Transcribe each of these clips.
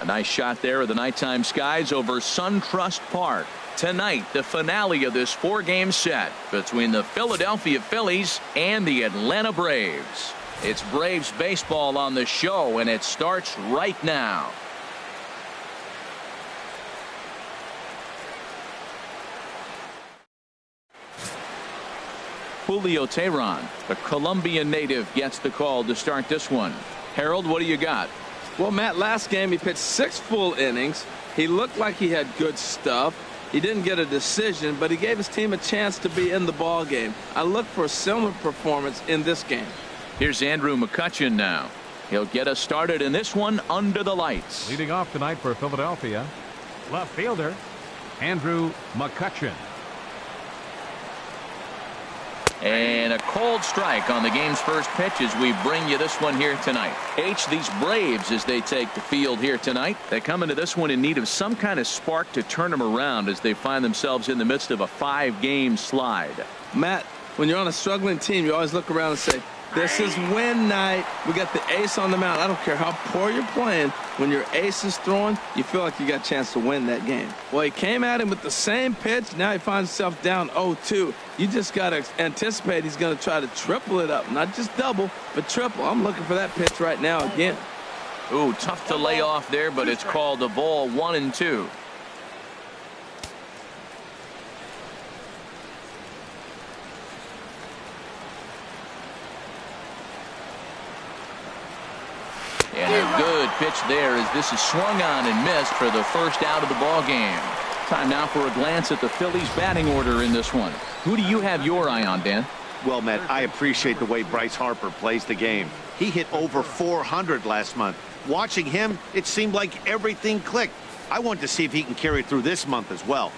A nice shot there of the nighttime skies over SunTrust Park. Tonight, the finale of this 4-game set between the Philadelphia Phillies and the Atlanta Braves. It's Braves baseball on the show, and it starts right now. Julio Teheran, the Colombian native, gets the call to start this one. Harold, what do you got? Well, Matt, last game he pitched 6 full innings. He looked like he had good stuff. He didn't get a decision, but he gave his team a chance to be in the ball game. I look for a similar performance in this game. Here's Andrew McCutchen now. He'll get us started in this one under the lights. Leading off tonight for Philadelphia, left fielder Andrew McCutchen. And a cold strike on the game's first pitch as we bring you this one here tonight. H, these Braves, as they take the field here tonight, they come into this one in need of some kind of spark to turn them around as they find themselves in the midst of a 5-game slide. Matt, when you're on a struggling team, you always look around and say, this is win night. We got the ace on the mound. I don't care how poor you're playing. When your ace is throwing, you feel like you got a chance to win that game. Well, he came at him with the same pitch. Now he finds himself down 0-2. You just got to anticipate he's going to try to triple it up. Not just double, but triple. I'm looking for that pitch right now again. Ooh, tough to lay off there, but it's called a ball 1-2. And a good pitch there as this is swung on and missed for the first out of the ball game. Time now for a glance at the Phillies batting order in this one. Who do you have your eye on, Dan? Well, Matt, I appreciate the way Bryce Harper plays the game. He hit over 400 last month. Watching him, it seemed like everything clicked. I want to see if he can carry it through this month as well.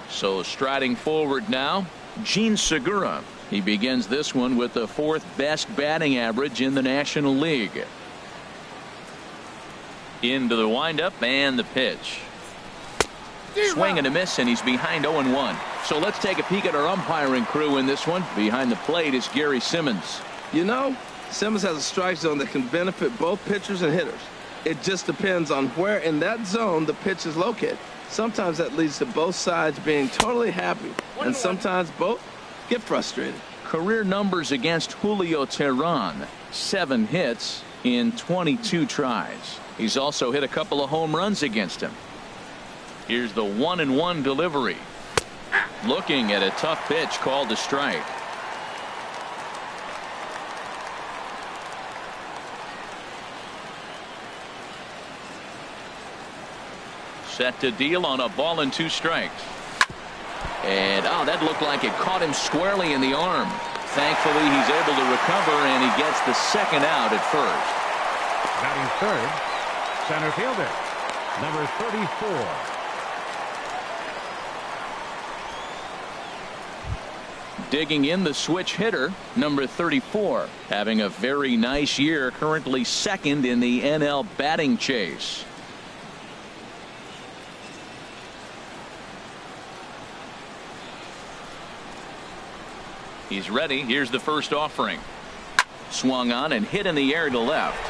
So striding forward now, Gene Segura. He begins this one with the 4th best batting average in the National League. Into the windup and the pitch. Swing and a miss, and he's behind 0-1. So let's take a peek at our umpiring crew in this one. Behind the plate is Gary Simmons. You know, Simmons has a strike zone that can benefit both pitchers and hitters. It just depends on where in that zone the pitch is located. Sometimes that leads to both sides being totally happy, and sometimes both get frustrated. Career numbers against Julio Teheran: 7 hits in 22 tries. He's also hit a couple of home runs against him. Here's the 1-1 delivery. Looking at a tough pitch called a strike. Set to deal on a ball and 2 strikes. And that looked like it caught him squarely in the arm. Thankfully, he's able to recover, and he gets the 2nd out at first. Batting third, center fielder number 34. Digging in, the switch hitter, number 34, having a very nice year, currently 2nd in the NL batting chase. He's ready. Here's the first offering. Swung on and hit in the air to left.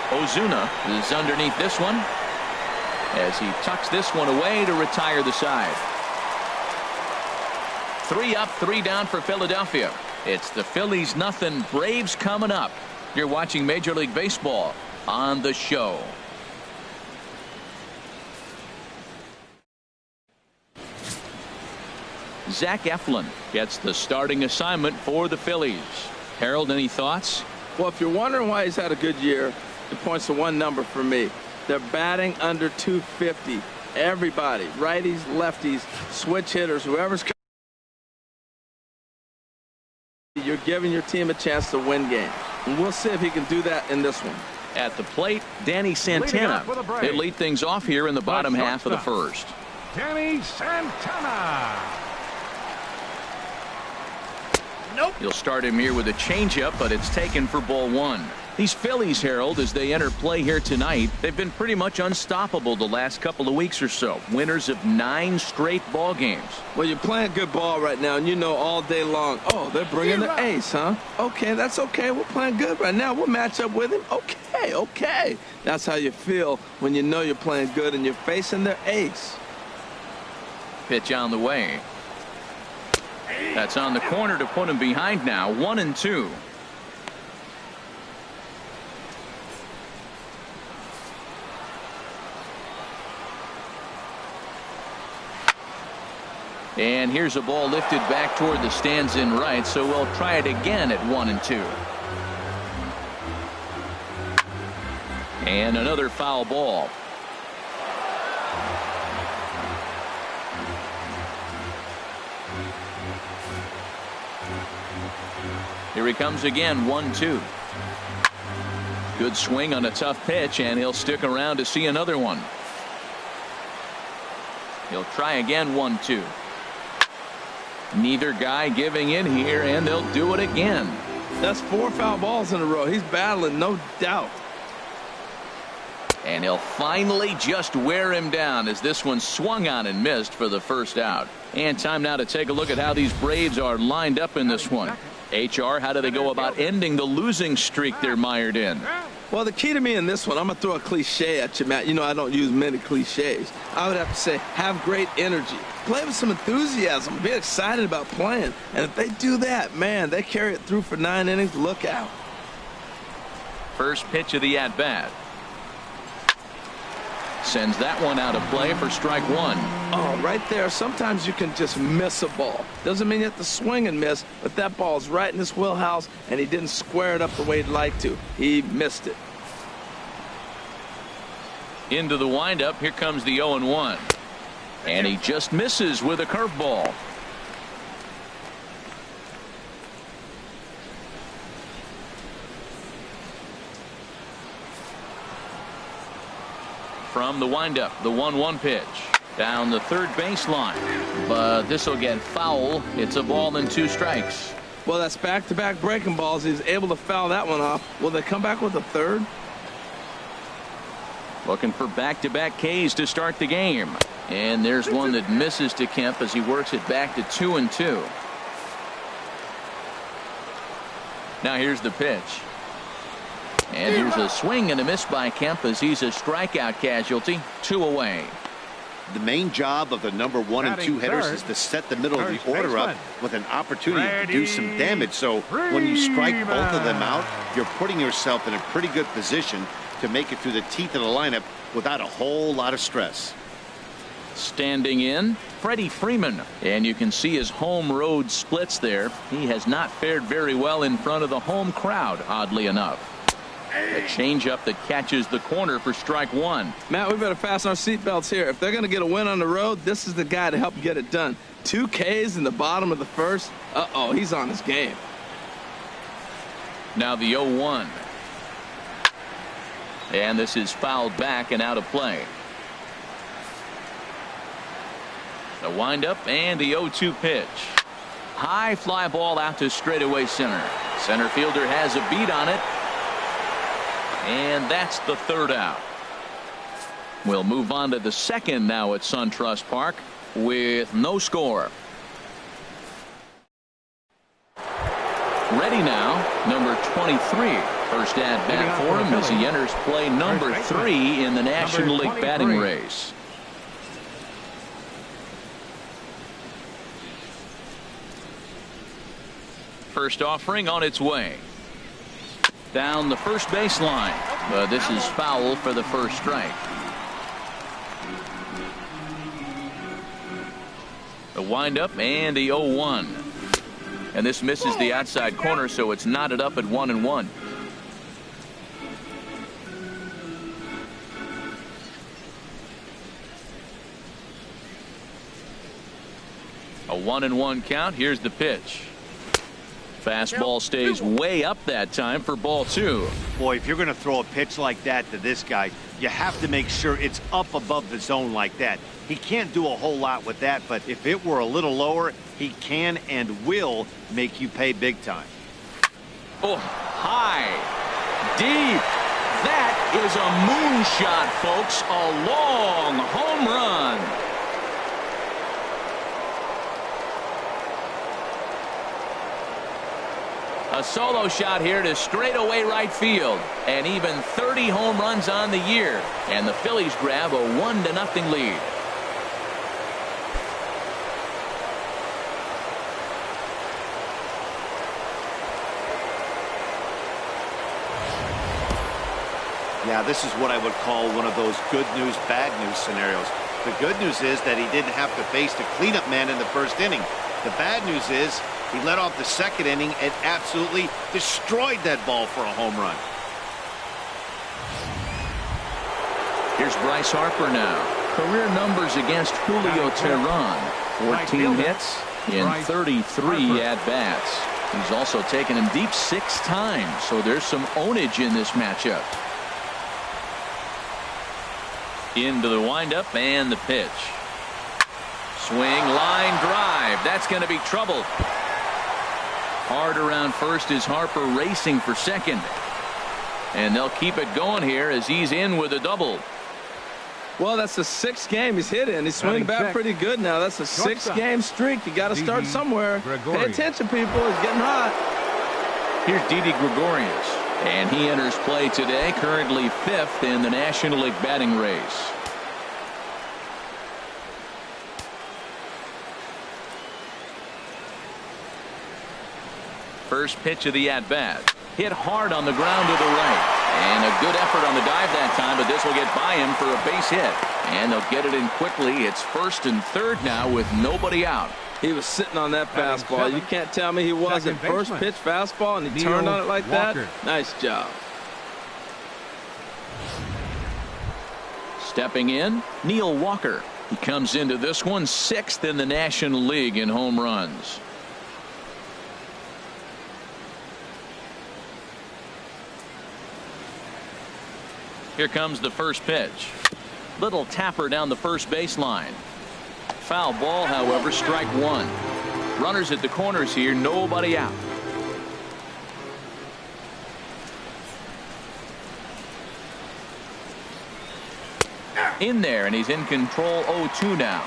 Ozuna is underneath this one as he tucks this one away to retire the side. 3 up, 3 down for Philadelphia. It's the Phillies nothing, Braves coming up. You're watching Major League Baseball on the show. Zach Eflin gets the starting assignment for the Phillies. Harold, any thoughts? Well, if you're wondering why he's had a good year, it points to one number for me. They're batting under 250. Everybody, righties, lefties, switch hitters, whoever's coming, you're giving your team a chance to win games. And we'll see if he can do that in this one. At the plate, Danny Santana. He'll lead things off here in the bottom half of the first. Danny Santana. You'll start him here with a changeup, but it's taken for ball 1. These Phillies, Harold, as they enter play here tonight, they've been pretty much unstoppable the last couple of weeks or so. Winners of 9 straight ball games. Well, you're playing good ball right now, and you know all day long, oh, they're bringing the ace, huh? Okay, that's okay. We're playing good right now. We'll match up with him. Okay, okay. That's how you feel when you know you're playing good and you're facing their ace. Pitch on the way. That's on the corner to put him behind now. 1-2. And here's a ball lifted back toward the stands in right, so we'll try it again at 1-2. And another foul ball. Here he comes again, 1-2. Good swing on a tough pitch, and he'll stick around to see another one. He'll try again, 1-2. Neither guy giving in here, and they'll do it again. That's 4 foul balls in a row. He's battling, no doubt. And he'll finally just wear him down as this one swung on and missed for the first out. And time now to take a look at how these Braves are lined up in this one. HR, how do they go about ending the losing streak they're mired in? Well, the key to me in this one, I'm going to throw a cliche at you, Matt. You know I don't use many cliches. I would have to say have great energy. Play with some enthusiasm. Be excited about playing. And if they do that, man, they carry it through for 9 innings. Look out. First pitch of the at-bat. Sends that one out of play for strike 1. Oh, right there. Sometimes you can just miss a ball. Doesn't mean you have to swing and miss, but that ball's right in his wheelhouse, and he didn't square it up the way he'd like to. He missed it. Into the windup. Here comes the 0-1. And he just misses with a curveball. From the windup, the 1-1 pitch. Down the third baseline. But this will get foul. It's a ball and 2 strikes. Well, that's back-to-back breaking balls. He's able to foul that one off. Will they come back with a third? Looking for back-to-back Ks to start the game. And there's one that misses to Kemp as he works it back to 2-2. Now here's the pitch. And here's a swing and a miss by Kemp as he's a strikeout casualty. 2 away. The main job of the number 1 and 2 hitters is to set the middle of the order up with an opportunity to do some damage. So when you strike both of them out, you're putting yourself in a pretty good position to make it through the teeth of the lineup without a whole lot of stress. Standing in, Freddie Freeman. And you can see his home road splits there. He has not fared very well in front of the home crowd, oddly enough. A changeup that catches the corner for strike 1. Matt, we better fasten our seatbelts here. If they're going to get a win on the road, this is the guy to help get it done. 2 Ks in the bottom of the first. Uh-oh, he's on his game. Now the 0-1. And this is fouled back and out of play. The windup and the 0-2 pitch. High fly ball out to straightaway center. Center fielder has a beat on it. And that's the 3rd out. We'll move on to the 2nd now at SunTrust Park with no score. Ready now, number 23. First at bat for him as he enters play number 3 in the National League batting race. First offering on its way. Down the first baseline, but this is foul for the first strike. The windup and the 0-1. And this misses the outside corner, so it's knotted up at 1-1. A 1-1 count. Here's the pitch. Fastball stays way up that time for ball 2. Boy, if you're going to throw a pitch like that to this guy, you have to make sure it's up above the zone like that. He can't do a whole lot with that, but if it were a little lower, he can and will make you pay big time. Oh, high. deep. That is a moonshot, folks. A long home run. A solo shot here to straightaway right field. And even 30 home runs on the year. And the Phillies grab a 1-0 lead. Yeah, this is what I would call one of those good news, bad news scenarios. The good news is that he didn't have to face the cleanup man in the first inning. The bad news is he led off the second inning and absolutely destroyed that ball for a home run. Here's Bryce Harper now. Career numbers against Julio Teheran. 14 hits in 33 at-bats. He's also taken him deep 6 times, so there's some ownage in this matchup. Into the windup and the pitch. Swing, line drive. That's going to be trouble. Hard around first is Harper racing for second. And they'll keep it going here as he's in with a double. Well, that's the 6th game he's hit in. He's swinging back pretty good now. That's a 6-game streak. You got to start somewhere. Pay attention, people. It's getting hot. Here's Didi Gregorius. And he enters play today, currently 5th in the National League batting race. First pitch of the at-bat. Hit hard on the ground to the right. And a good effort on the dive that time, but this will get by him for a base hit. And they'll get it in quickly. It's 1st and 3rd now with nobody out. He was sitting on that fastball. You can't tell me he wasn't. First pitch fastball, and he turned on it like that. Nice job. Stepping in, Neil Walker. He comes into this one 6th in the National League in home runs. Here comes the first pitch. Little tapper down the first baseline. Foul ball, however, strike 1. Runners at the corners here, nobody out. In there, and he's in control 0-2 now.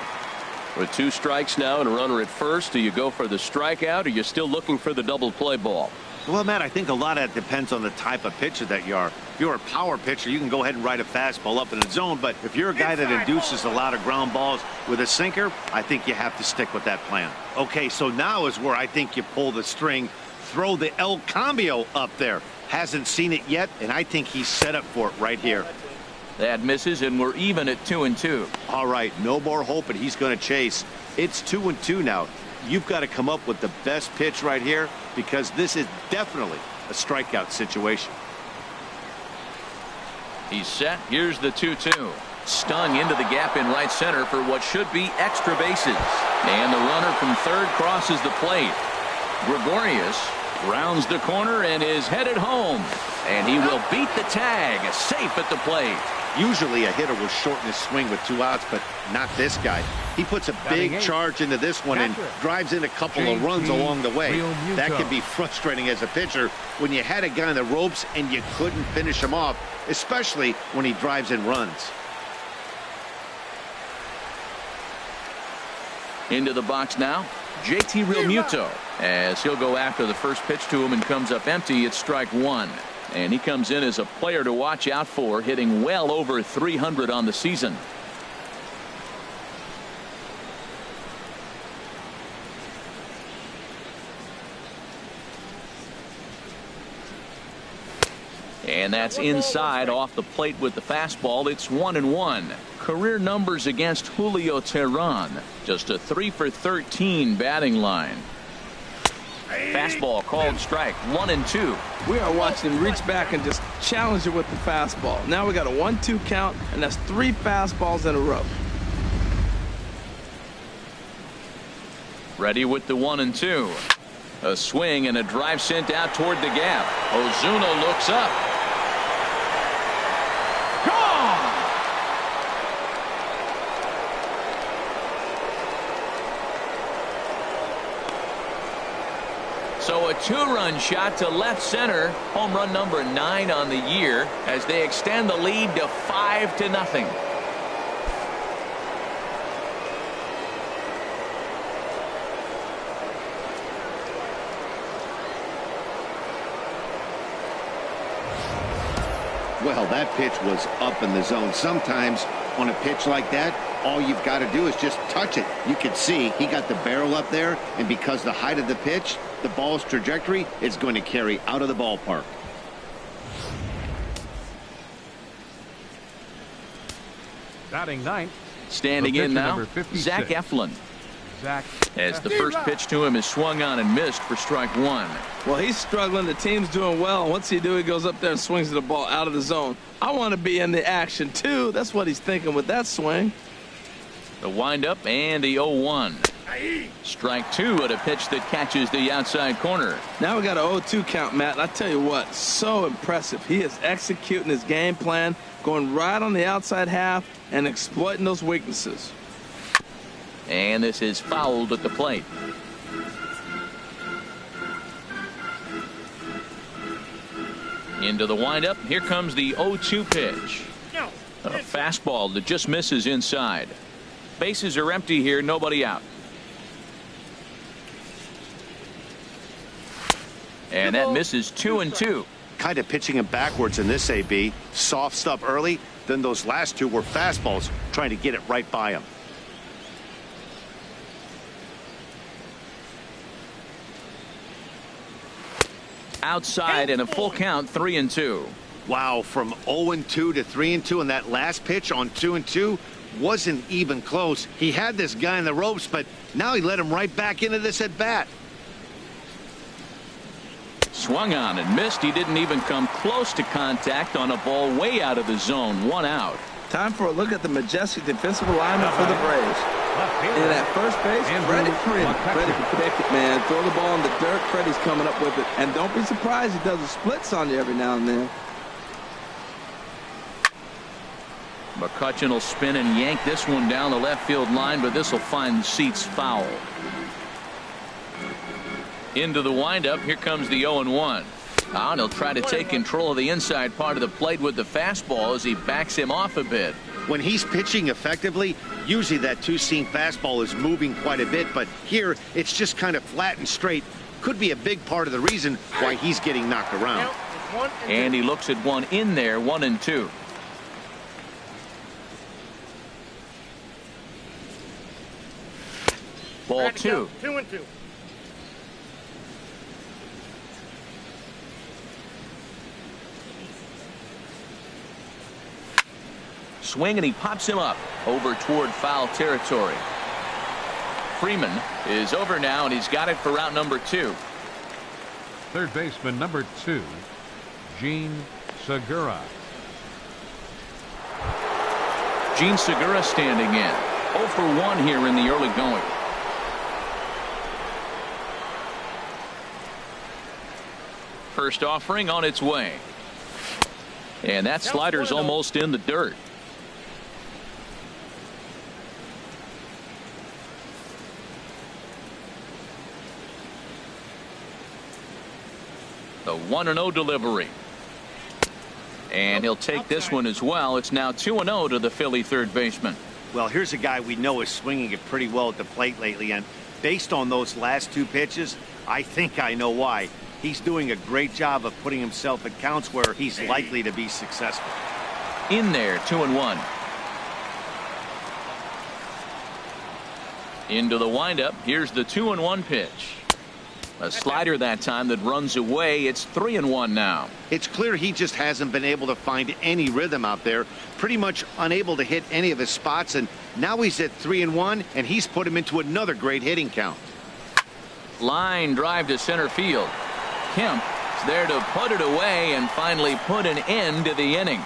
With 2 strikes now and a runner at first, do you go for the strikeout, or are you still looking for the double play ball? Well, Matt, I think a lot of that depends on the type of pitcher that you are. If you're a power pitcher, you can go ahead and ride a fastball up in the zone. But if you're a guy that induces a lot of ground balls with a sinker, I think you have to stick with that plan. Okay, so now is where I think you pull the string, throw the El Cambio up there. Hasn't seen it yet, and I think he's set up for it right here. That misses, and we're even at 2-2. All right, no more hope, and he's going to chase. It's 2-2 now. You've got to come up with the best pitch right here, because this is definitely a strikeout situation. He's set. Here's the 2-2. Stung into the gap in right center for what should be extra bases. And the runner from third crosses the plate. Gregorius rounds the corner and is headed home. And he will beat the tag, safe at the plate. Usually a hitter will shorten his swing with 2 outs, but not this guy. He puts a big charge into this one and drives in a couple of runs along the way. That can be frustrating as a pitcher when you had a guy on the ropes and you couldn't finish him off, especially when he drives in runs. Into the box now, JT Realmuto, as he'll go after the first pitch to him and comes up empty. It's strike 1. And he comes in as a player to watch out for, hitting well over 300 on the season. And that's inside off the plate with the fastball. It's 1-1. Career numbers against Julio Teheran. Just a 3 for 13 batting line. Fastball called strike. 1-2. We are watching him reach back and just challenge it with the fastball. Now we got a 1-2 count, and that's 3 fastballs in a row. Ready with the 1-2. A swing and a drive sent out toward the gap. Ozuna looks up. Gone! So a two-run shot to left center. Home run number 9 on the year as they extend the lead to 5-0. Well, that pitch was up in the zone. Sometimes on a pitch like that, all you've got to do is just touch it. You can see he got the barrel up there, and because the height of the pitch, the ball's trajectory is going to carry out of the ballpark. Batting ninth. Standing in now, Zach Eflin. As the first pitch to him is swung on and missed for strike 1. Well, he's struggling. The team's doing well. Once he goes up there and swings the ball out of the zone. I want to be in the action, too. That's what he's thinking with that swing. The windup and the 0-1. Strike 2 at a pitch that catches the outside corner. Now we got an 0-2 count, Matt. And I tell you what, so impressive. He is executing his game plan, going right on the outside half and exploiting those weaknesses. And this is fouled at the plate. Into the windup. Here comes the 0-2 pitch. A fastball that just misses inside. Bases are empty here. Nobody out. And that misses 2-2. Kind of pitching him backwards in this AB. Soft stuff early. Then those last two were fastballs trying to get it right by him. Outside and a full count, 3-2. Wow, from 0-2 to 3-2, and that last pitch on 2-2 wasn't even close. He had this guy in the ropes, but now he let him right back into this at bat. Swung on and missed. He didn't even come close to contact on a ball way out of the zone. 1 out. Time for a look at the majestic defensive alignment for the Braves. And at first base, Freddie can pick it, man. Throw the ball in the dirt. Freddie's coming up with it. And don't be surprised he does the splits on you every now and then. McCutchen will spin and yank this one down the left field line, but this will find the seats foul. Into the windup. Here comes the 0-1. Now he'll try to take control of the inside part of the plate with the fastball as he backs him off a bit. When he's pitching effectively, usually that two-seam fastball is moving quite a bit, but here it's just kind of flat and straight. Could be a big part of the reason why he's getting knocked around. And he looks at one in there, 1-2. Ball 2. 2-2. Swing and he pops him up over toward foul territory. Freeman is over now and he's got it for route number 2. Third baseman number 2, Gene Segura. Gene Segura standing in. 0 for 1 here in the early going. First offering on its way. And that slider's almost in the dirt. The 1-0 delivery. And he'll take this one as well. It's now 2-0 to the Philly third baseman. Well, here's a guy we know is swinging it pretty well at the plate lately, and based on those last 2 pitches, I think I know why. He's doing a great job of putting himself at counts where he's likely to be successful. In there, 2-1. Into the windup. Here's the 2-1 pitch. A slider that time that runs away. It's 3-1 now. It's clear he just hasn't been able to find any rhythm out there. Pretty much unable to hit any of his spots, and now he's at 3-1, and he's put him into another great hitting count. Line drive to center field. Kemp is there to put it away and finally put an end to the inning.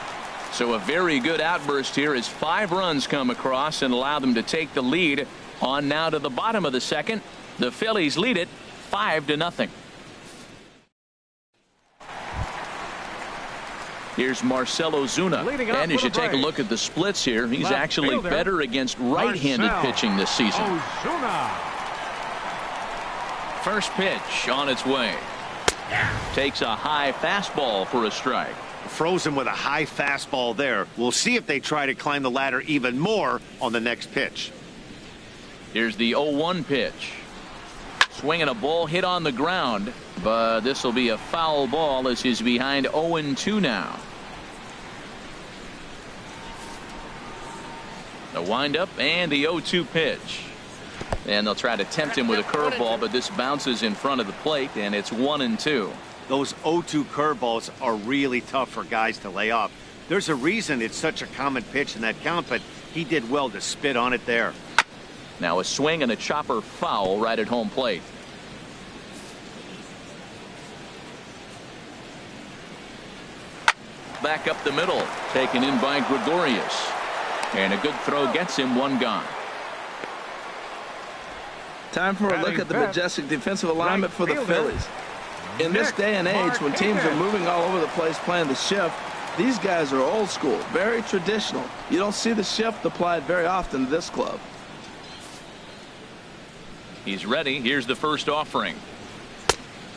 So a very good outburst here as 5 runs come across and allow them to take the lead. On now to the bottom of the second. The Phillies lead it 5-0. Here's Marcell Ozuna. And as you take a look at the splits here, he's actually better against right-handed pitching this season. First pitch on its way. Takes a high fastball for a strike. Frozen with a high fastball there. We'll see if they try to climb the ladder even more on the next pitch. Here's the 0-1 pitch. Swinging a ball hit on the ground, but this will be a foul ball as he's behind 0-2 now. The windup and the 0-2 pitch. And they'll try to tempt him with a curveball, but this bounces in front of the plate, and it's 1-2. Those 0-2 curveballs are really tough for guys to lay off. There's a reason it's such a common pitch in that count, but he did well to spit on it there. Now a swing and a chopper foul right at home plate. Back up the middle, taken in by Gregorius. And a good throw gets him one gone. Time for a look at the majestic defensive alignment for the Phillies. In this day and age, when teams are moving all over the place playing the shift, these guys are old school, very traditional. You don't see the shift applied very often to this club. He's ready. Here's the first offering.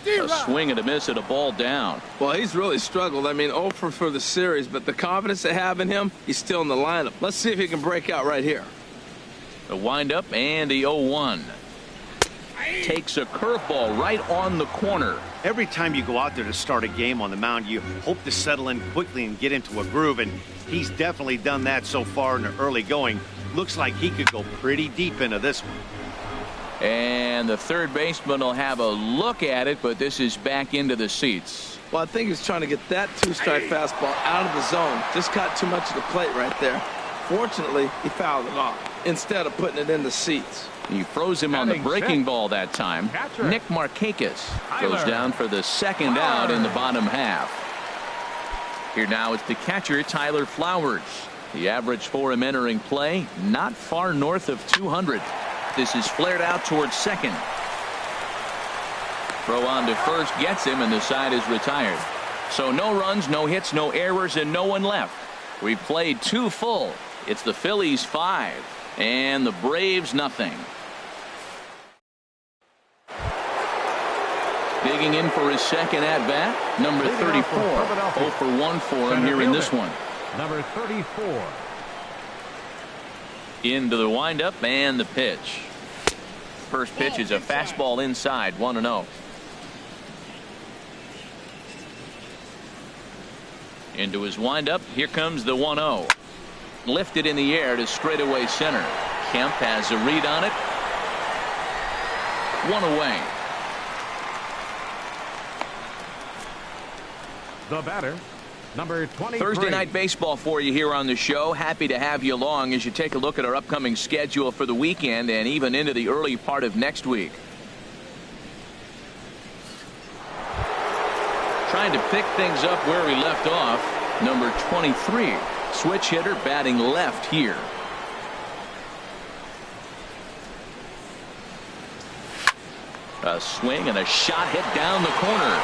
A swing and a miss at a ball down. Well, he's really struggled. I mean, 0 for the series, but the confidence they have in him, he's still in the lineup. Let's see if he can break out right here. The windup and the 0-1. Takes a curveball right on the corner. Every time you go out there to start a game on the mound, you hope to settle in quickly and get into a groove, and he's definitely done that so far in the early going. Looks like he could go pretty deep into this one. And the third baseman will have a look at it, but this is back into the seats. Well, I think he's trying to get that two-strike fastball out of the zone. Just got too much of the plate right there. Fortunately, he fouled it off instead of putting it in the seats. He froze him on the breaking ball that time. Nick Markakis goes down for the second out in the bottom half. Here now it's the catcher, Tyler Flowers. The average for him entering play, not far north of 200. This is flared out towards second. Throw on to first gets him, and the side is retired. So no runs, no hits, no errors, and no one left. We've played 2 full. It's the Phillies 5 and the Braves nothing. Digging in for his second at-bat, number 34. 0 for 1 for him here in this one. Number 34. Into the windup and the pitch. First pitch is a fastball inside, 1-0. Into his windup, here comes the 1-0. Lifted in the air to straightaway center. Kemp has a read on it. 1 away. The batter, number 23. Thursday night baseball for you here on the show. Happy to have you along as you take a look at our upcoming schedule for the weekend and even into the early part of next week. Trying to pick things up where we left off. Number 23, switch hitter, batting left here. A swing and a shot hit down the corner.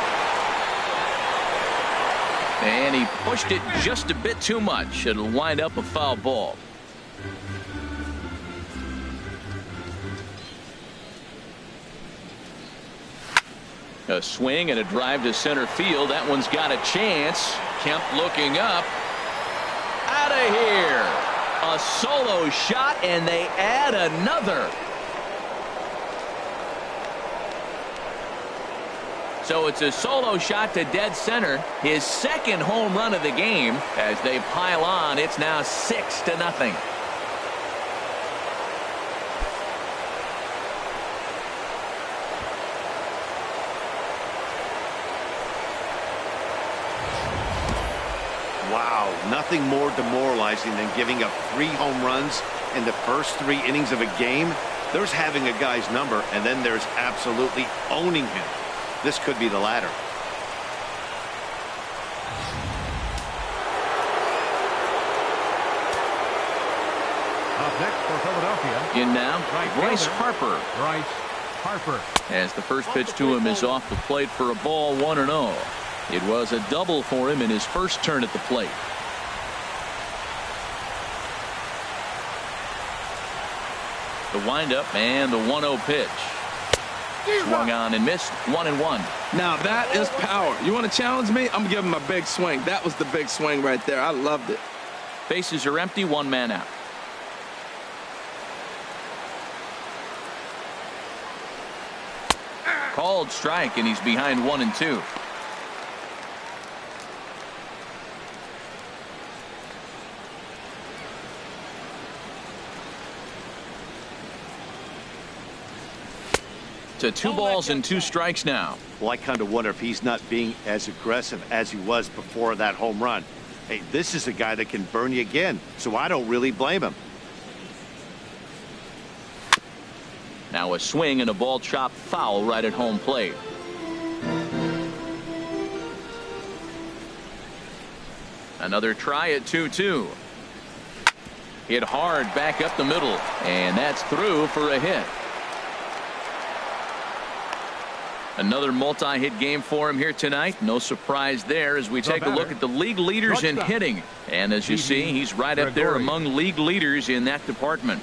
And he pushed it just a bit too much. It'll wind up a foul ball. A swing and a drive to center field. That one's got a chance. Kemp looking up. Out of here. A solo shot, and they add another. So it's a solo shot to dead center. His second home run of the game. As they pile on, it's now 6-0. Wow, nothing more demoralizing than giving up 3 home runs in the first 3 innings of a game. There's having a guy's number, and then there's absolutely owning him. This could be the latter. Up next for Philadelphia. In now, Bryce fielder, Harper. Bryce Harper. As the first pitch to him is off the plate for a ball, 1-0. It was a double for him in his first turn at the plate. The windup and the 1-0 pitch. Swung on and missed. 1-1. Now that is power. You want to challenge me? I'm giving him a big swing. That was the big swing right there. I loved it. Bases are empty. 1 man out. Called strike, and he's behind 1-2. To 2 balls and 2 strikes now. Well, I kind of wonder if he's not being as aggressive as he was before that home run. Hey, this is a guy that can burn you again, so I don't really blame him. Now a swing and a ball chopped foul right at home plate. Another try at 2-2. Hit hard back up the middle, and that's through for a hit. Another multi-hit game for him here tonight. No surprise there as we take a look at the league leaders in hitting. And as you see, he's right up there among league leaders in that department.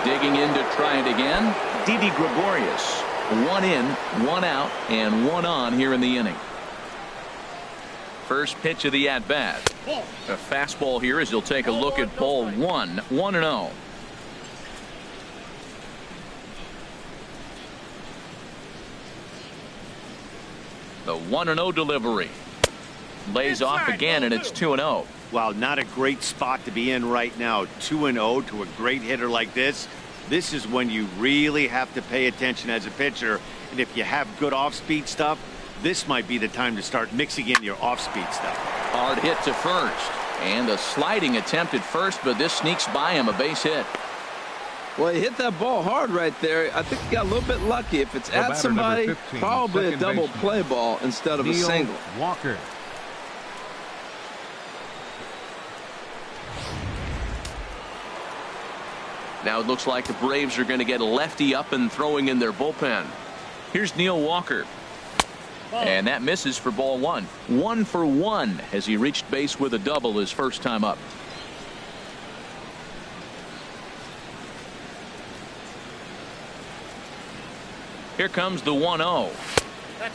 Digging in to try it again, Didi Gregorius. 1 in, 1 out, and 1 on here in the inning. First pitch of the at-bat. A fastball here as he'll take a look at ball 1. 1-0. The 1-0 delivery. Lays off again, and it's 2-0. Wow, not a great spot to be in right now. 2-0 to a great hitter like this. This is when you really have to pay attention as a pitcher. And if you have good off-speed stuff, this might be the time to start mixing in your off-speed stuff. Hard hit to first. And a sliding attempt at first, but this sneaks by him, a base hit. Well, he hit that ball hard right there. I think he got a little bit lucky. If it's at somebody, 15, probably a double play ball instead of a single. Walker. Now it looks like the Braves are going to get a lefty up and throwing in their bullpen. Here's Neil Walker. And that misses for ball 1. 1 for 1 as he reached base with a double his first time up. Here comes the 1-0.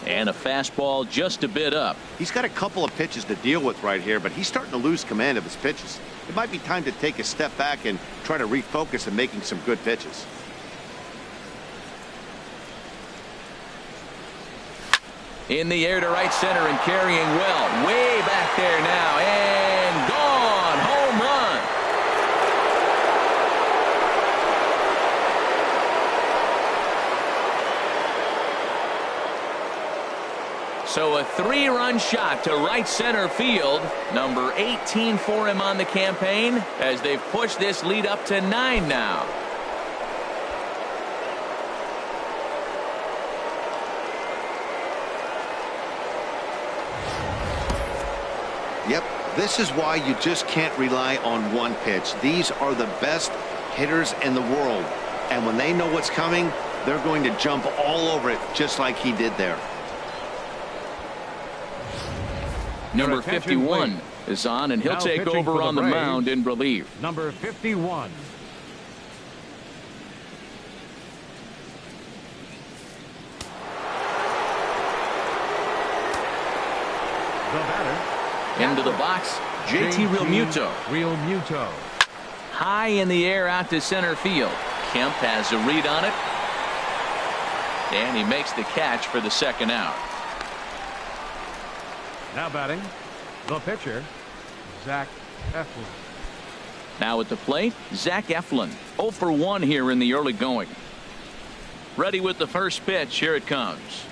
And a fastball just a bit up. He's got a couple of pitches to deal with right here, but he's starting to lose command of his pitches. It might be time to take a step back and try to refocus on making some good pitches. In the air to right center and carrying well. Way back there now. And gone. Home run. So a 3-run shot to right center field. Number 18 for him on the campaign as they've pushed this lead up to 9 now. Yep, this is why you just can't rely on one pitch. These are the best hitters in the world. And when they know what's coming, they're going to jump all over it just like he did there. Number 51 is on, and he'll take over on the mound in relief. Number 51. The batter. Into the box, JT Realmuto. Realmuto. High in the air out to center field. Kemp has a read on it. And he makes the catch for the second out. Now batting, the pitcher, Zach Eflin. Now at the plate, Zach Eflin. 0 for 1 here in the early going. Ready with the first pitch. Here it comes.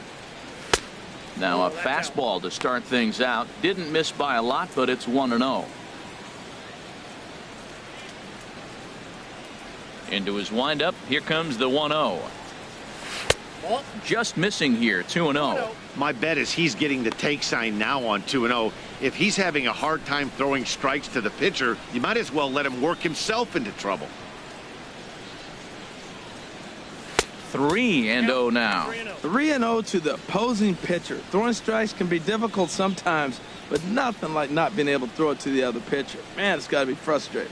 Now a fastball to start things out. Didn't miss by a lot, but it's 1-0. Into his windup. Here comes the 1-0. Just missing here. 2-0. My bet is he's getting the take sign now on 2-0. If he's having a hard time throwing strikes to the pitcher, you might as well let him work himself into trouble. 3-0 now. 3-0 to the opposing pitcher. Throwing strikes can be difficult sometimes, but nothing like not being able to throw it to the other pitcher. Man, it's got to be frustrating.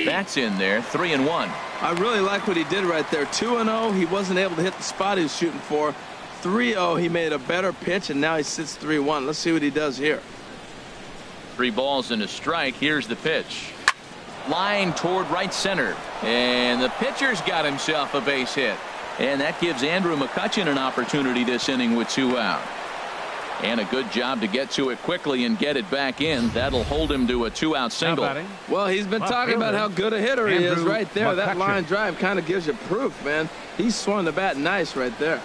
That's in there. 3-1. I really like what he did right there. 2-0. He wasn't able to hit the spot he was shooting for. 3-0. He made a better pitch, and now he sits 3-1. Let's see what he does here. 3 balls and a strike. Here's the pitch. Line toward right center. And the pitcher's got himself a base hit. And that gives Andrew McCutchen an opportunity this inning with 2 out. And a good job to get to it quickly and get it back in. That'll hold him to a 2-out single. Well, he's been talking about how good a hitter he is right there. That line drive kind of gives you proof, man. He swung the bat nice right there.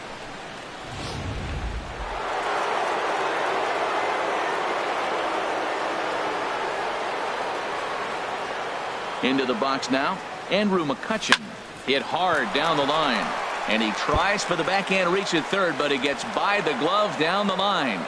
Into the box now, Andrew McCutchen. Hit hard down the line. And he tries for the backhand reach at third, but he gets by the glove down the line.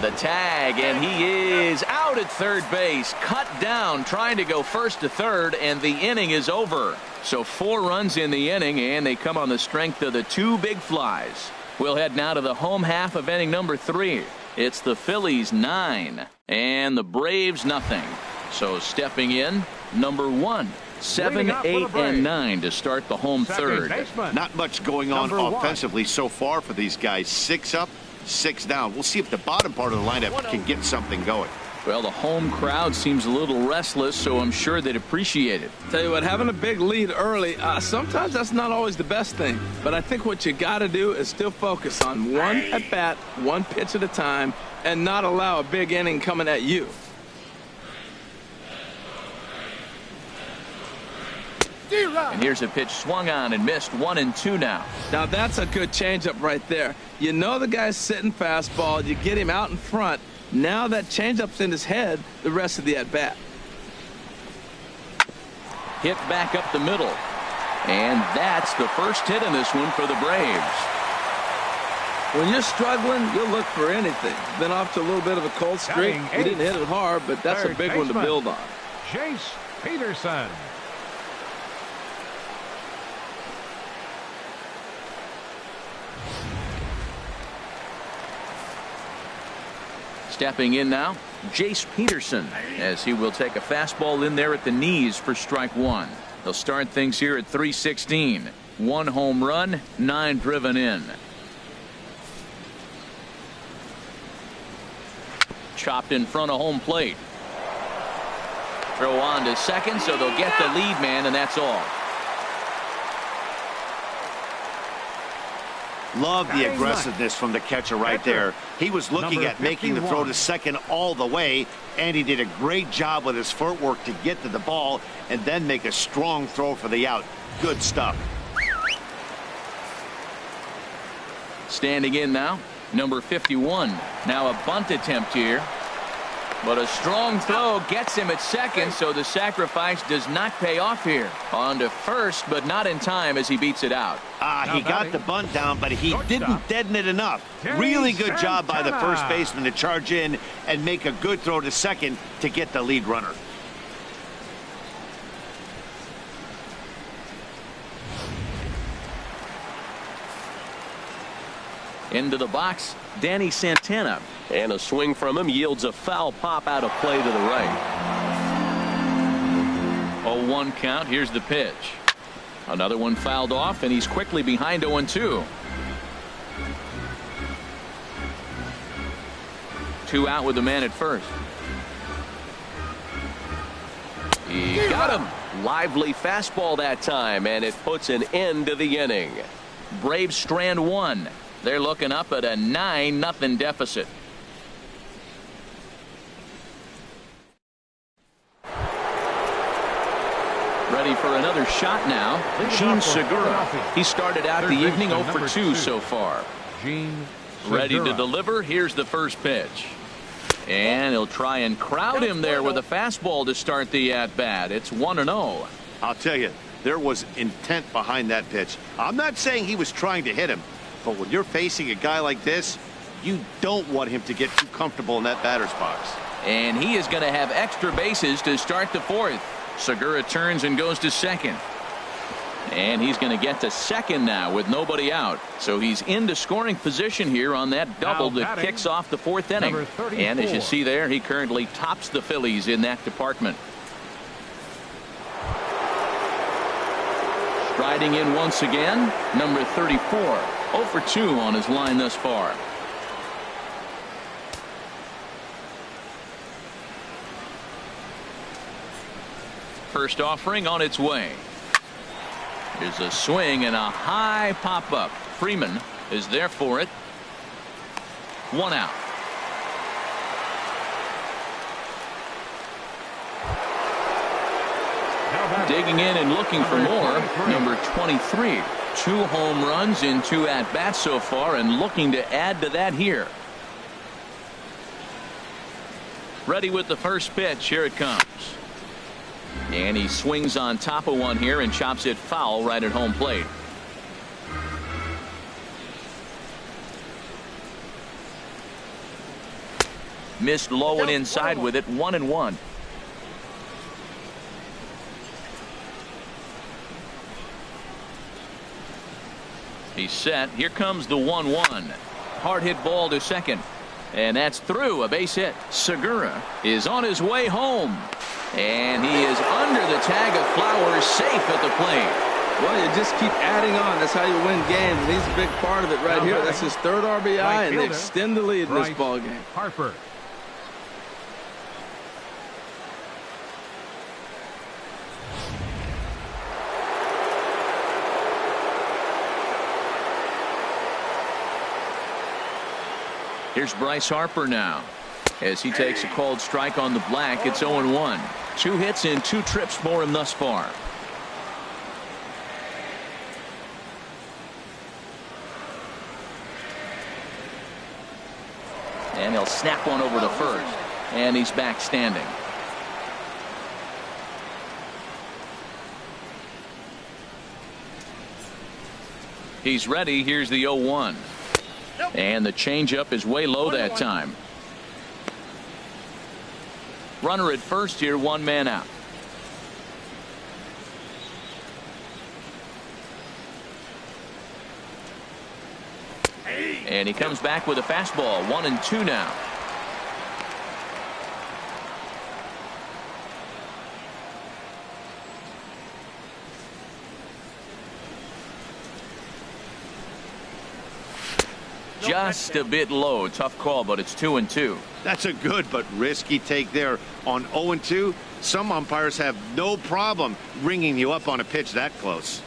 The tag, and he is out at third base. Cut down, trying to go first to third, and the inning is over. So 4 runs in the inning, and they come on the strength of the 2 big flies. We'll head now to the home half of inning number 3. It's the Phillies 9, and the Braves nothing. So stepping in, number 1. 7, 8, and 9 to start the home third. Not much going on offensively so far for these guys. 6 up, 6 down. We'll see if the bottom part of the lineup can get something going. Well, the home crowd seems a little restless, so I'm sure they'd appreciate it. Tell you what, having a big lead early, sometimes that's not always the best thing. But I think what you got to do is still focus on 1 at bat, 1 pitch at a time, and not allow a big inning coming at you. And here's a pitch swung on and missed. 1-2 now. Now that's a good changeup right there. You know the guy's sitting fastball. You get him out in front. Now that changeup's in his head the rest of the at bat. Hit back up the middle. And that's the first hit in this one for the Braves. When you're struggling, you'll look for anything. Been off to a little bit of a cold streak. He didn't hit it hard, but that's a big one to build on. Chase Peterson. Stepping in now, Jace Peterson, as he will take a fastball in there at the knees for strike 1. They'll start things here at 3:16. 1 home run, 9 driven in. Chopped in front of home plate. Throw on to second, so they'll get the lead man, and that's all. Love the aggressiveness from the catcher right there. He was looking at making the throw to second all the way, and he did a great job with his footwork to get to the ball and then make a strong throw for the out. Good stuff. Standing in now, number 51. Now a bunt attempt here. But a strong throw gets him at second, so the sacrifice does not pay off here. On to first, but not in time as he beats it out. He got the bunt down, but he didn't deaden it enough. Really good job by the first baseman to charge in and make a good throw to second to get the lead runner. Into the box, Danny Santana. And a swing from him yields a foul pop out of play to the right. 0-1 count. Here's the pitch. Another one fouled off, and he's quickly behind 0-2. 2 out with the man at first. He got him. Lively fastball that time, and it puts an end to the inning. Braves strand 1. They're looking up at a 9-0 deficit. Ready for another shot now. Gene Segura. He started out the evening 0 for 2 so far. Ready to deliver. Here's the first pitch. And he'll try and crowd him there with a fastball to start the at-bat. It's 1-0. I'll tell you, there was intent behind that pitch. I'm not saying he was trying to hit him, but when you're facing a guy like this, you don't want him to get too comfortable in that batter's box. And he is going to have extra bases to start the 4th. Segura turns and goes to second. And he's going to get to second now with nobody out. So he's into scoring position here on that double that kicks off the 4th inning. And as you see there, he currently tops the Phillies in that department. Riding in once again, number 34. 0 for 2 on his line thus far. First offering on its way. Here's a swing and a high pop up. Freeman is there for it. 1 out. Digging in and looking for more, number 23. 2 home runs in 2 at-bats so far, and looking to add to that here. Ready with the first pitch. Here it comes. And he swings on top of one here and chops it foul right at home plate. Missed low and inside with it. 1-1. He's set. Here comes the 1-1. Hard hit ball to second. And that's through. A base hit. Segura is on his way home. And he is under the tag of Flowers, safe at the plate. Well, you just keep adding on. That's how you win games. And he's a big part of it right here. That's his 3rd RBI, and they extend the lead in this ball game. Harper. Here's Bryce Harper now as he takes a called strike on the black. It's 0-1. 2 hits and 2 trips for him thus far. And he'll snap one over to first, and he's back standing. He's ready. Here's the 0-1. And the changeup is way low that time. Runner at first here, 1 man out. And he comes back with a fastball. 1-2 now. Just a bit low. Tough call, but it's 2-2. That's a good but risky take there on 0-2. Some umpires have no problem ringing you up on a pitch that close.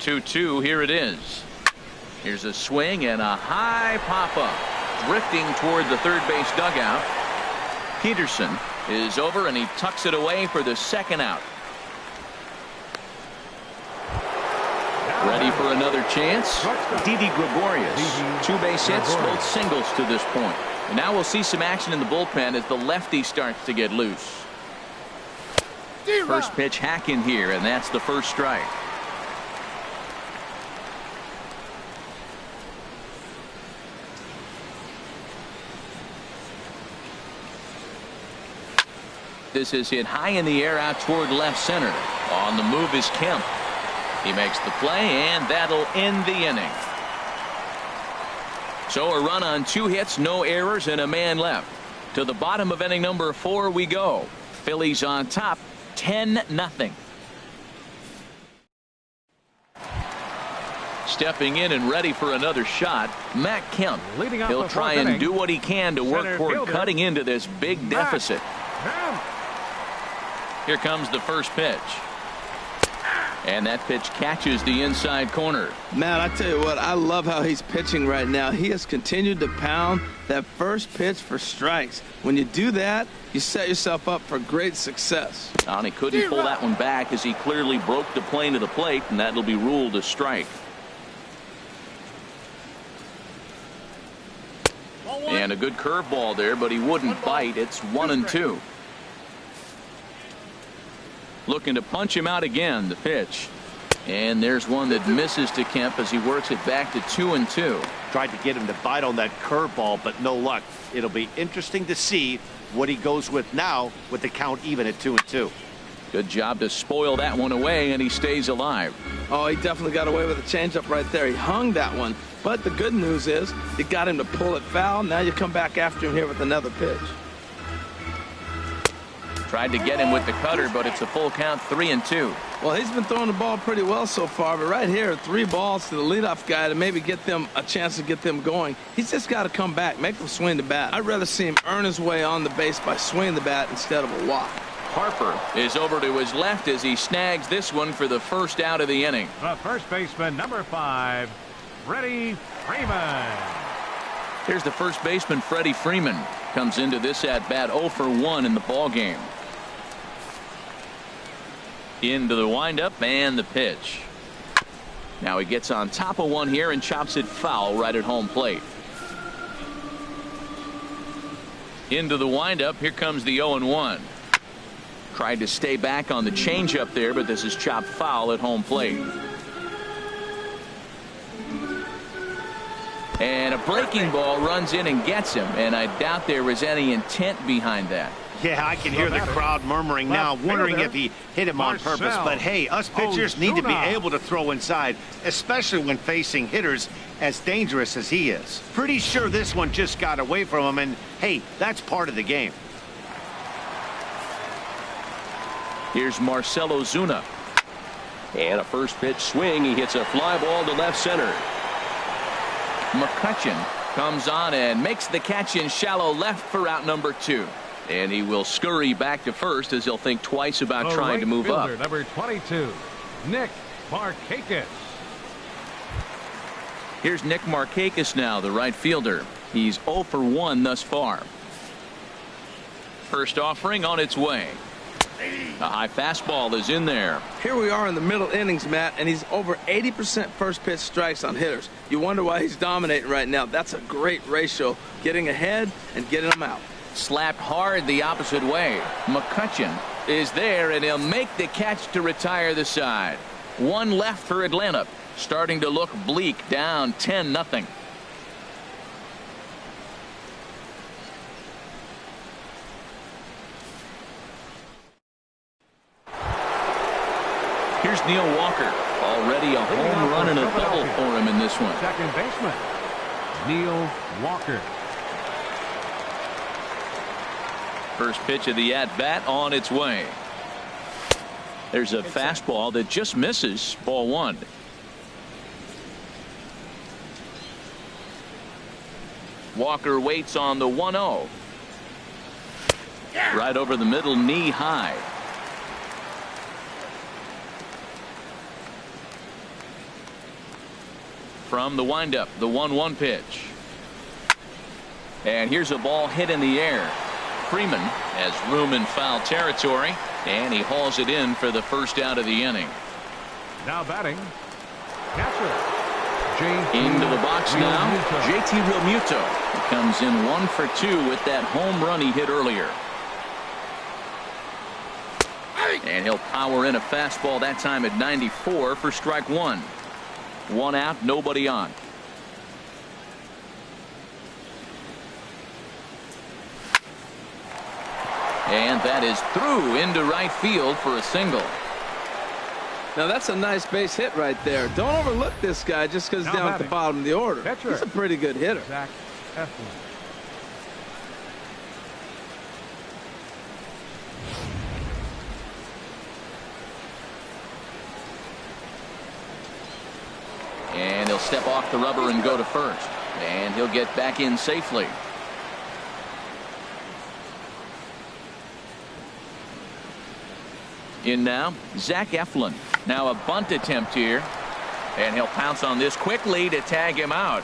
2-2. Here it is. Here's a swing and a high pop up. Drifting toward the third base dugout. Peterson is over, and he tucks it away for the 2nd out. Ready for another chance. Didi Gregorius. 2 base hits, both singles to this point. And now we'll see some action in the bullpen as the lefty starts to get loose. First pitch hack in here, and that's the first strike. This is hit high in the air out toward left center. On the move is Kemp. He makes the play, and that'll end the inning. So a run on 2 hits, no errors, and a man left. To the bottom of inning number 4 we go. Phillies on top, 10-0. Stepping in and ready for another shot, Matt Kemp. He'll try and do what he can to work toward cutting into this big deficit. Here comes the first pitch. And that pitch catches the inside corner. Matt, I tell you what, I love how he's pitching right now. He has continued to pound that first pitch for strikes. When you do that, you set yourself up for great success. And he couldn't pull that one back as he clearly broke the plane to the plate, and that'll be ruled a strike. And a good curveball there, but he wouldn't bite. It's 1-2. Looking to punch him out again. The pitch. And there's one that misses to Kemp as he works it back to 2-2. Tried to get him to bite on that curveball, but no luck. It'll be interesting to see what he goes with now with the count even at 2-2. Good job to spoil that one away, and he stays alive. Oh, he definitely got away with a changeup right there. He hung that one. But the good news is you got him to pull it foul. Now you come back after him here with another pitch. Tried to get him with the cutter, but it's a full count, 3-2. Well, he's been throwing the ball pretty well so far, but right here, 3 balls to the leadoff guy to maybe get them a chance to get them going. He's just got to come back, make them swing the bat. I'd rather see him earn his way on the base by swinging the bat instead of a walk. Harper is over to his left as he snags this one for the first out of the inning. The first baseman, number 5, Freddie Freeman. Here's the first baseman, Freddie Freeman. Comes into this at bat 0 for 1 in the ball game. Into the windup and the pitch. Now he gets on top of one here and chops it foul right at home plate. Into the windup. Here comes the 0-1. Tried to stay back on the changeup there, but this is chopped foul at home plate. And a breaking ball runs in and gets him, and I doubt there was any intent behind that. Yeah, I can hear the crowd murmuring now, wondering if he hit him on purpose. But hey, us pitchers need to be able to throw inside, especially when facing hitters as dangerous as he is. Pretty sure this one just got away from him, and hey, that's part of the game. Here's Marcell Ozuna. And a first pitch swing. He hits a fly ball to left center. McCutchen comes on and makes the catch in shallow left for out number 2. And he will scurry back to first as he'll think twice about trying to move up. Number 22, Nick Markakis. Here's Nick Markakis now, the right fielder. He's 0 for 1 thus far. First offering on its way. A high fastball is in there. Here we are in the middle innings, Matt, and he's over 80% first pitch strikes on hitters. You wonder why he's dominating right now. That's a great ratio, getting ahead and getting them out. Slapped hard the opposite way. McCutchen is there, and he'll make the catch to retire the side. 1 left for Atlanta. Starting to look bleak, down 10-0. Here's Neil Walker. Already a home run and a double for him in this one. Second baseman, Neil Walker. First pitch of the at-bat on its way. There's a fastball that just misses. Ball 1. Walker waits on the 1-0. Right over the middle, knee high. From the windup, the 1-1 pitch. And here's a ball hit in the air. Freeman has room in foul territory, and he hauls it in for the first out of the inning. Now batting, catcher. Into the box now, JT Realmuto. He comes in 1 for 2 with that home run he hit earlier. And he'll power in a fastball that time at 94 for strike 1. 1 out, nobody on. And that is through into right field for a single. Now that's a nice base hit right there. Don't overlook this guy just because he's down at the bottom of the order. Pitcher. He's a pretty good hitter. Zach Eflin. And he'll step off the rubber and go to first. And he'll get back in safely. In now, Zach Eflin. Now a bunt attempt here. And he'll pounce on this quickly to tag him out.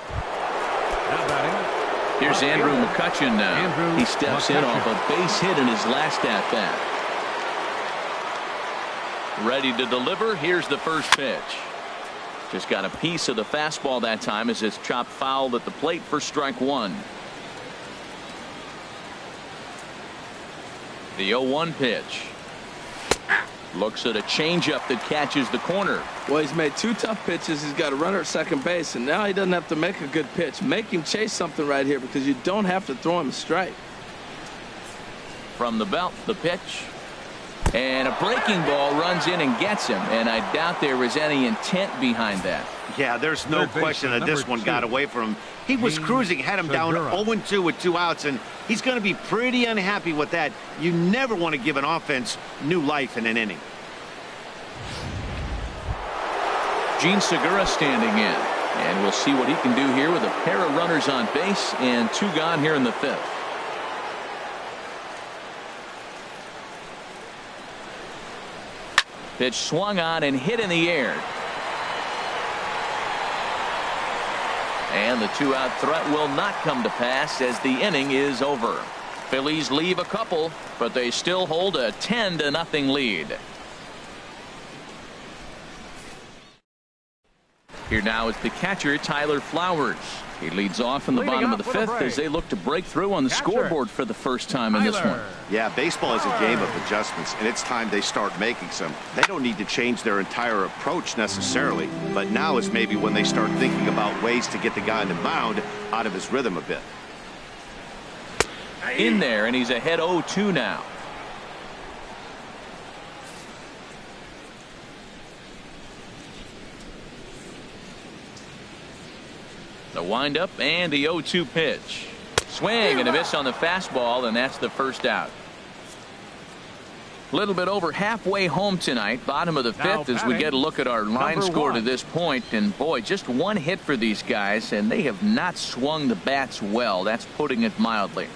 Now batting. Here's Andrew McCutchen now. He steps in off a base hit in his last at-bat. Ready to deliver. Here's the first pitch. Just got a piece of the fastball that time as it's chopped foul at the plate for strike 1. The 0-1 pitch. Looks at a changeup that catches the corner. Well, he's made 2 tough pitches. He's got a runner at second base, and now he doesn't have to make a good pitch. Make him chase something right here because you don't have to throw him a strike. From the belt, the pitch. And a breaking ball runs in and gets him, and I doubt there was any intent behind that. Yeah, there's no question that this one got away from him. He was cruising, had him down 0-2 with 2 outs, and he's going to be pretty unhappy with that. You never want to give an offense new life in an inning. Gene Segura standing in, and we'll see what he can do here with a pair of runners on base and 2 gone here in the 5th. Pitch swung on and hit in the air. And the 2-out threat will not come to pass as the inning is over. Phillies leave a couple, but they still hold a 10-0 lead. Here now is the catcher, Tyler Flowers. He leads off in the bottom of the 5th as they look to break through on the scoreboard for the first time in this one. Yeah, baseball is a game of adjustments, and it's time they start making some. They don't need to change their entire approach necessarily, but now is maybe when they start thinking about ways to get the guy on the mound out of his rhythm a bit. In there, and he's ahead 0-2 now. The windup and the 0-2 pitch. Swing and a miss on the fastball, and that's the first out. A little bit over halfway home tonight, bottom of the 5th, as we get a look at our line score to this point. And boy, just 1 hit for these guys, and they have not swung the bats well. That's putting it mildly.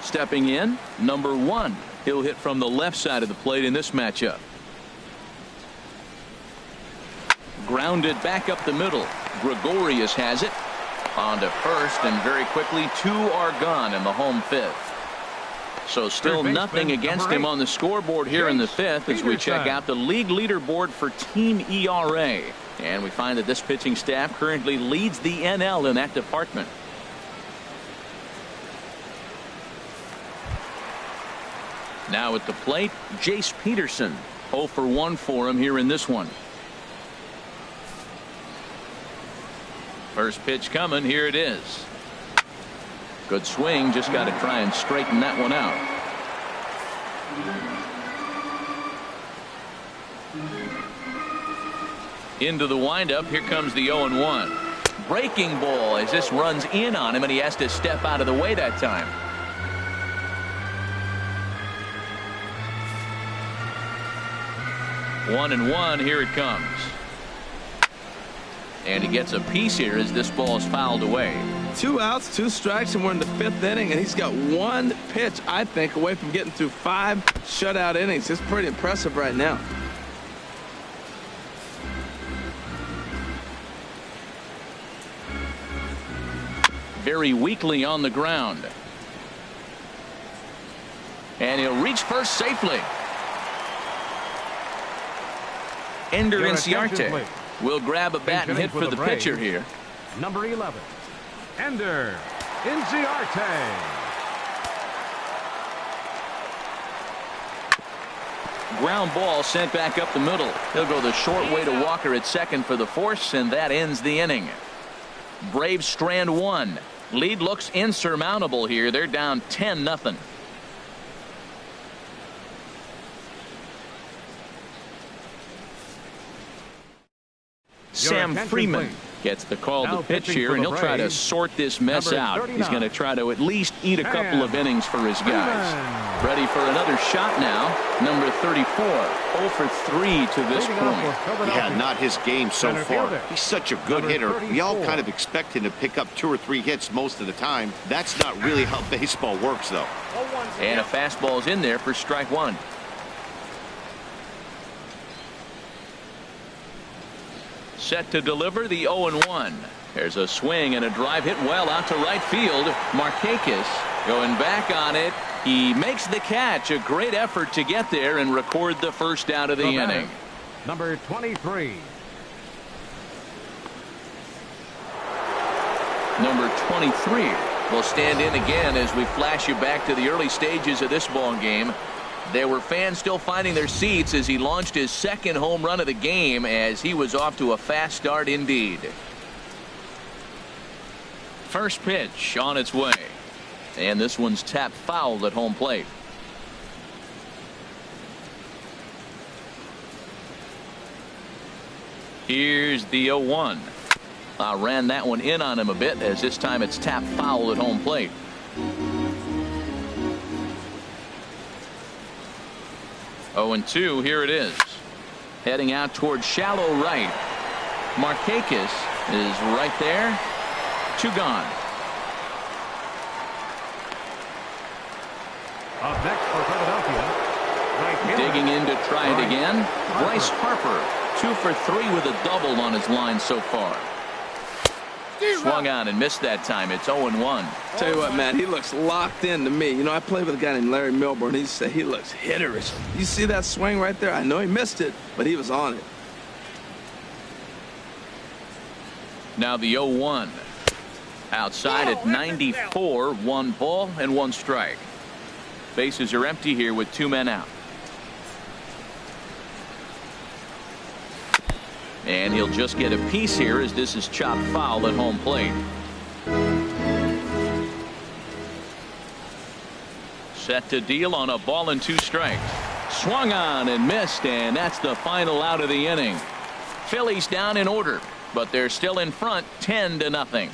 Stepping in, number 1. He'll hit from the left side of the plate in this matchup. Grounded back up the middle. Gregorius has it on to first, and very quickly 2 are gone in the home 5th. So still nothing against him on the scoreboard here in the 5th as we check out the league leaderboard for team ERA, and we find that this pitching staff currently leads the NL in that department. Now at the plate, Jace Peterson. 0 for 1 for him here in this one. First pitch coming. Here it is. Good swing. Just got to try and straighten that one out. Into the windup. Here comes the 0-1. Breaking ball as this runs in on him, and he has to step out of the way that time. One and one. Here it comes. And he gets a piece here as this ball is fouled away. 2 outs, 2 strikes, and we're in the 5th inning, and he's got 1 pitch, I think, away from getting through 5 shutout innings. It's pretty impressive right now. Very weakly on the ground. And he'll reach first safely. Ender Inciarte will grab a bat and hit for the pitcher here. Number 11, Ender Inciarte. Ground ball sent back up the middle. He'll go the short way to Walker at second for the force, and that ends the inning. Braves strand 1. Lead looks insurmountable here. They're down 10-0. Sam Freeman gets the call to pitch here, and he'll try to sort this mess out. He's going to try to at least eat a couple of innings for his guys. Ready for another shot now. Number 34, 0 for 3 to this point. Yeah, not his game so far. He's such a good hitter. We all kind of expect him to pick up 2 or 3 hits most of the time. That's not really how baseball works, though. And a fastball's in there for strike 1. Set to deliver the 0-1. There's a swing and a drive hit well out to right field. Markakis going back on it. He makes the catch. A great effort to get there and record the first out of the inning. Number 23. Number 23 will stand in again as we flash you back to the early stages of this ball game. There were fans still finding their seats as he launched his second home run of the game, as he was off to a fast start indeed. First pitch on its way. And this one's tapped foul at home plate. Here's the 0-1. Ran that one in on him a bit, as this time it's tapped foul at home plate. Oh, and 2, here it is. Heading out towards shallow right. Markakis is right there. 2 gone. Up next for Philadelphia. Right digging in to try it again. Bryce Harper, 2 for 3 with a double on his line so far. Swung on and missed that time. It's 0-1. Tell you what, Matt, he looks locked in to me. You know, I played with a guy named Larry Milburn. He said he looks hitterish. You see that swing right there? I know he missed it, but he was on it. Now the 0-1. Outside at 94, 1 ball and 1 strike. Bases are empty here with 2 men out. And he'll just get a piece here as this is chopped foul at home plate. Set to deal on a ball and 2 strikes. Swung on and missed, and that's the final out of the inning. Phillies down in order, but they're still in front 10-0.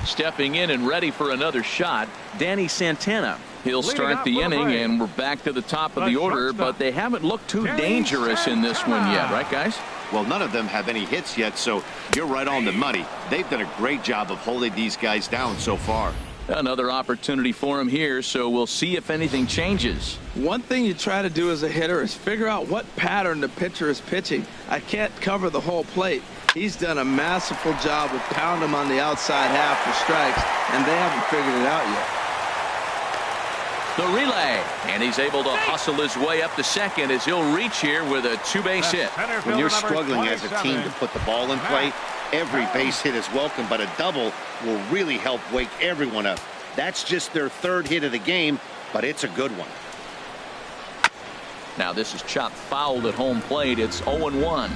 Stepping in and ready for another shot, Danny Santana. He'll start the inning, and we're back to the top of the order, but they haven't looked too dangerous in this one yet, right, guys? Well, none of them have any hits yet, so you're right on the money. They've done a great job of holding these guys down so far. Another opportunity for him here, so we'll see if anything changes. One thing you try to do as a hitter is figure out what pattern the pitcher is pitching. I can't cover the whole plate. He's done a masterful job of pounding him on the outside half for strikes, and they haven't figured it out yet. The relay, and he's able to hustle his way up to second as he'll reach here with a 2-base hit. When you're struggling as a team to put the ball in play, every base hit is welcome, but a double will really help wake everyone up. That's just their 3rd hit of the game, but it's a good one. Now this is chopped foul at home plate. It's 0-1.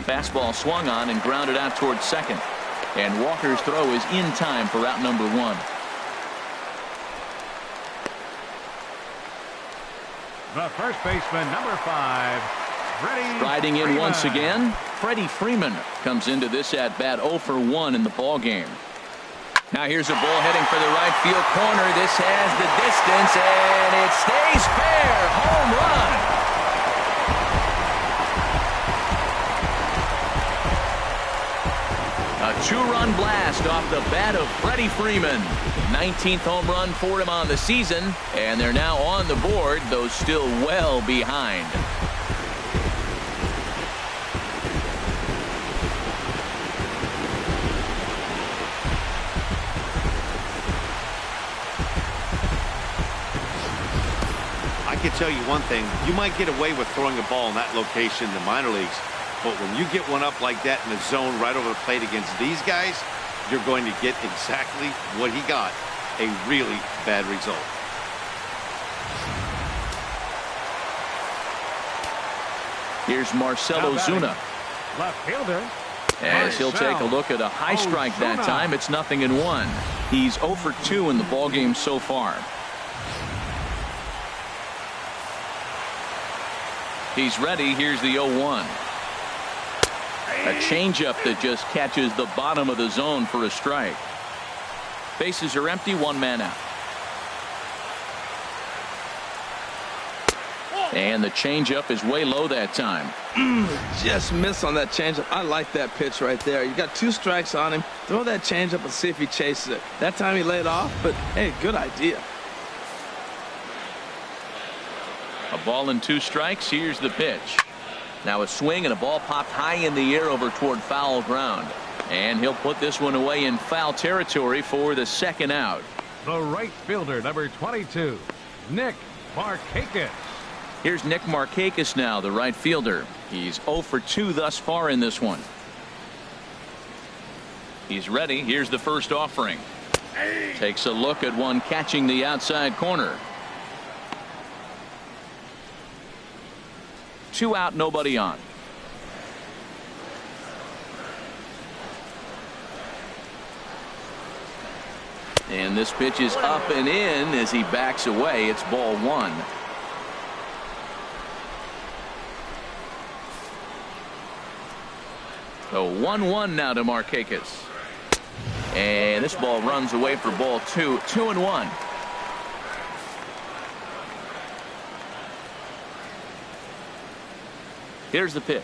Fastball swung on and grounded out towards second. And Walker's throw is in time for out number 1. The first baseman, number 5, Freddie Riding in Freeman. once again, Freddie Freeman comes into this at bat 0 for 1 in the ball game. Now here's a ball heading for the right field corner. This has the distance, and it stays fair. Home run. A 2-run blast off the bat of Freddie Freeman. 19th home run for him on the season, and they're now on the board, though still well behind. I can tell you one thing. You might get away with throwing a ball in that location in the minor leagues, but when you get one up like that in the zone right over the plate against these guys, you're going to get exactly what he got, a really bad result. Here's Marcell Ozuna. Left fielder. As he'll take a look at a high strike that time. It's 0-1. He's 0 for 2 in the ballgame so far. He's ready. Here's the 0-1. A changeup that just catches the bottom of the zone for a strike. Bases are empty, 1 man out. And the changeup is way low that time. Just missed on that changeup. I like that pitch right there. You got 2 strikes on him. Throw that changeup and see if he chases it. That time he laid off, but hey, good idea. A ball and 2 strikes. Here's the pitch. Now a swing and a ball popped high in the air over toward foul ground. And he'll put this one away in foul territory for the 2nd out. The right fielder, number 22, Nick Markakis. Here's Nick Markakis now, the right fielder. He's 0 for 2 thus far in this one. He's ready. Here's the first offering. Takes a look at one catching the outside corner. 2 out, nobody on. And this pitch is up and in as he backs away. It's ball one. So 1-1 now to Markakis. And this ball runs away for ball two. 2-1. Here's the pitch.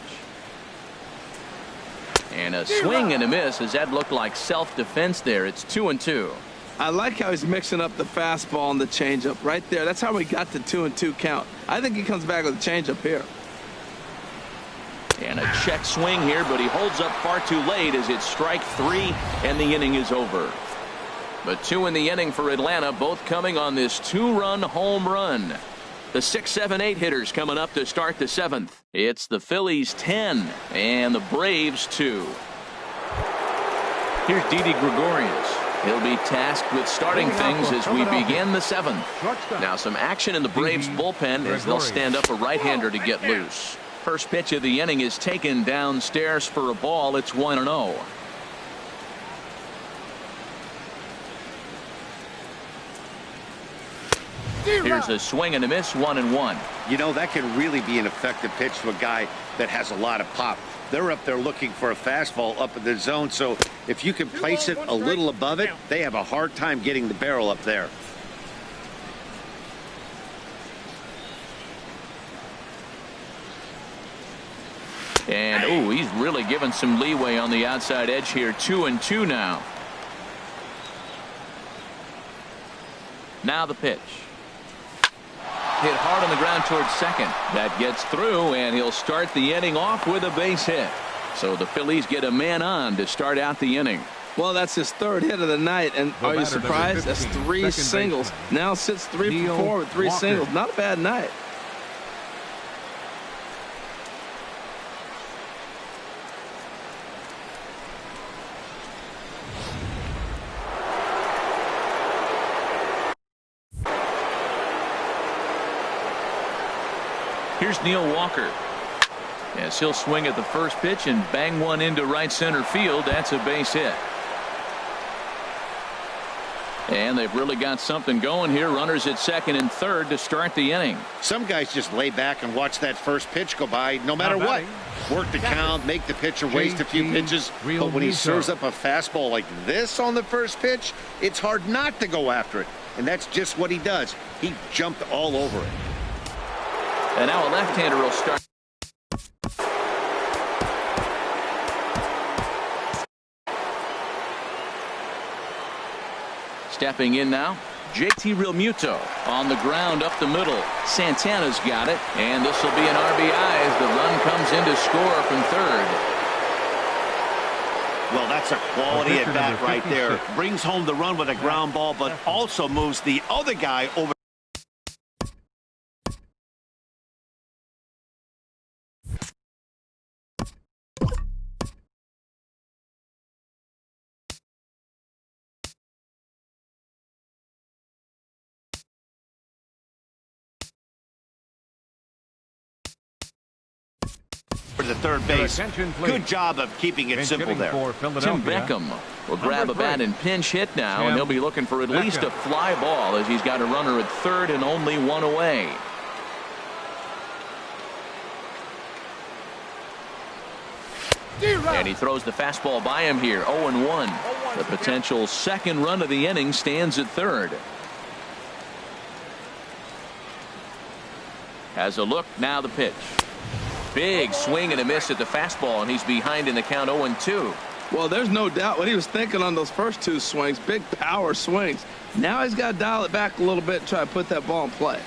And a swing and a miss as that looked like self-defense there. It's 2-2. I like how he's mixing up the fastball and the changeup right there. That's how we got the 2-2 count. I think he comes back with a changeup here. And a check swing here, but he holds up far too late as it's strike three and the inning is over. But two in the inning for Atlanta, both coming on this two-run home run. The 6, 7, 8 hitters coming up to start the seventh. It's the Phillies 10 and the Braves 2. Here's Didi Gregorius. He'll be tasked with starting things as we begin the seventh. Now some action in the Braves bullpen as they'll stand up a right-hander to get loose. First pitch of the inning is taken downstairs for a ball. It's 1-0. Here's a swing and a miss, 1-1. You know, that can really be an effective pitch to a guy that has a lot of pop. They're up there looking for a fastball up in the zone, so if you can place it a little above it, they have a hard time getting the barrel up there. And, ooh, he's really given some leeway on the outside edge here. 2-2 now. Now the pitch. Hit hard on the ground towards second. That gets through, and he'll start the inning off with a base hit. So the Phillies get a man on to start out the inning. Well, that's his third hit of the night, and are you surprised? That's 3 singles. Now sits 3 for 4 with 3 singles. Not a bad night. Here's Neil Walker. Yes, he'll swing at the first pitch and bang one into right center field. That's a base hit. And they've really got something going here. Runners at second and third to start the inning. Some guys just lay back and watch that first pitch go by no matter what. Work the count, make the pitcher waste a few pitches. But when he serves up a fastball like this on the first pitch, it's hard not to go after it. And that's just what he does. He jumped all over it. And now a left-hander will start. Stepping in now, JT Realmuto on the ground up the middle. Santana's got it, and this will be an RBI as the run comes in to score from third. Well, that's a quality at bat right there. Brings home the run with a ground ball, but also moves the other guy over. For the third base. Good job of keeping it simple there. Tim Beckham will grab a bat and pinch hit now, and he'll be looking for at least a fly ball as he's got a runner at third and only one away. And he throws the fastball by him here. 0-1. The potential second run of the inning stands at third. Has a look, now the pitch. Big swing and a miss at the fastball, and he's behind in the count 0-2. Well, there's no doubt what he was thinking on those first 2 swings. Big power swings. Now he's got to dial it back a little bit and try to put that ball in play.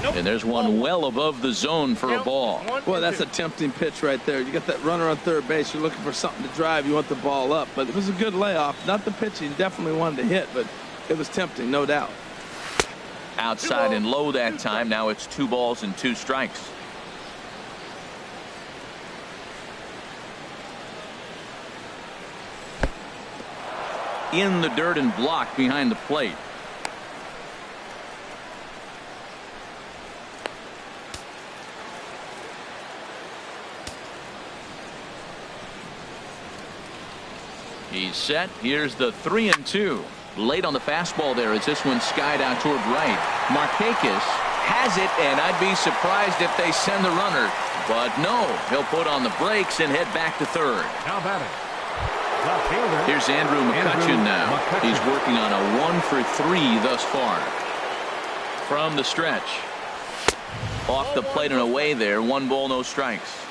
And there's one well above the zone for a ball. Boy, that's a tempting pitch right there. You got that runner on third base. You're looking for something to drive. You want the ball up. But it was a good layoff. Not the pitch he definitely wanted to hit, but it was tempting, no doubt. Outside and low that time. Now it's 2 balls and 2 strikes. In the dirt and blocked behind the plate. He's set. Here's the 3-2. Late on the fastball there as this one skied out toward right. Markakis has it, and I'd be surprised if they send the runner. But no, he'll put on the brakes and head back to third. Now batting. Left fielder. Here's Andrew McCutchen now. He's working on a 1 for 3 thus far. From the stretch. Off the plate and away there. 1 ball, no strikes.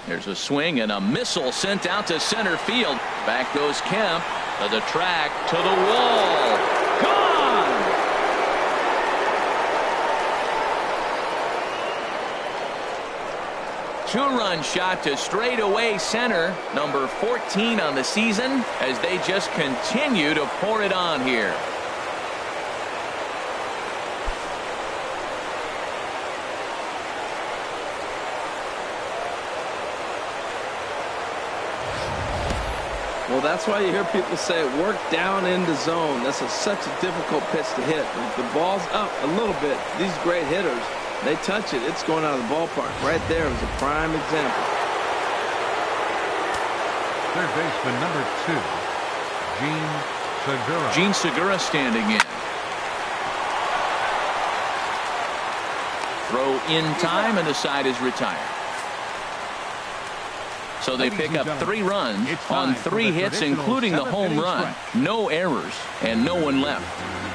There's a swing and a missile sent out to center field. Back goes Kemp to the track, to the wall. Gone! Two-run shot to straightaway center. Number 14 on the season as they just continue to pour it on here. Well, that's why you hear people say work down in the zone. That's such a difficult pitch to hit. If the ball's up a little bit, these great hitters, they touch it, it's going out of the ballpark. Right there is a prime example. Third baseman number 2, Gene Segura. Gene Segura standing in. Throw in time, and the side is retired. So they pick up 3 runs on 3 hits, including the home run. No errors and no one left.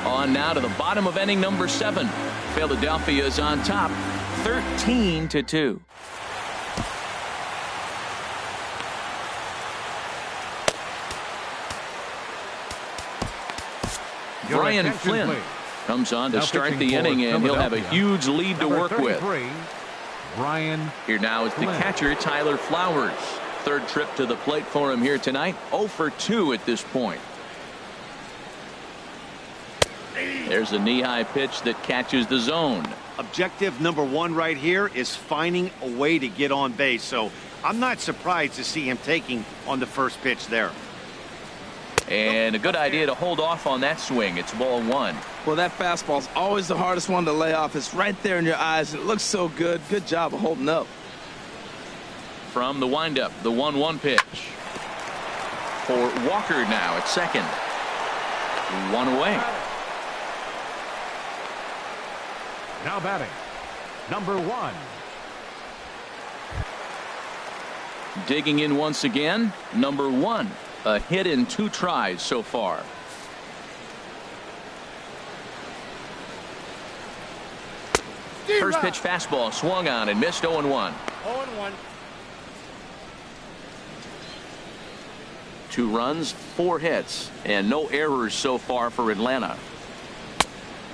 On now to the bottom of inning number 7. Philadelphia is on top, 13-2. Brian Flynn comes on to start the inning, and he'll have a huge lead to work with. Brian. Here now is the catcher, Tyler Flowers. Third trip to the plate for him here tonight. 0 for 2 at this point. There's a knee-high pitch that catches the zone. Objective number 1 right here is finding a way to get on base. So I'm not surprised to see him taking on the first pitch there. And a good idea to hold off on that swing. It's ball 1. Well, that fastball's always the hardest one to lay off. It's right there in your eyes. It looks so good. Good job of holding up. From the windup, the 1-1 pitch. For Walker now at second. 1 away. Now batting, number 1. Digging in once again, number 1. A hit in 2 tries so far. First pitch fastball swung on and missed. 0-1. 0-1. 2 runs, 4 hits, and no errors so far for Atlanta.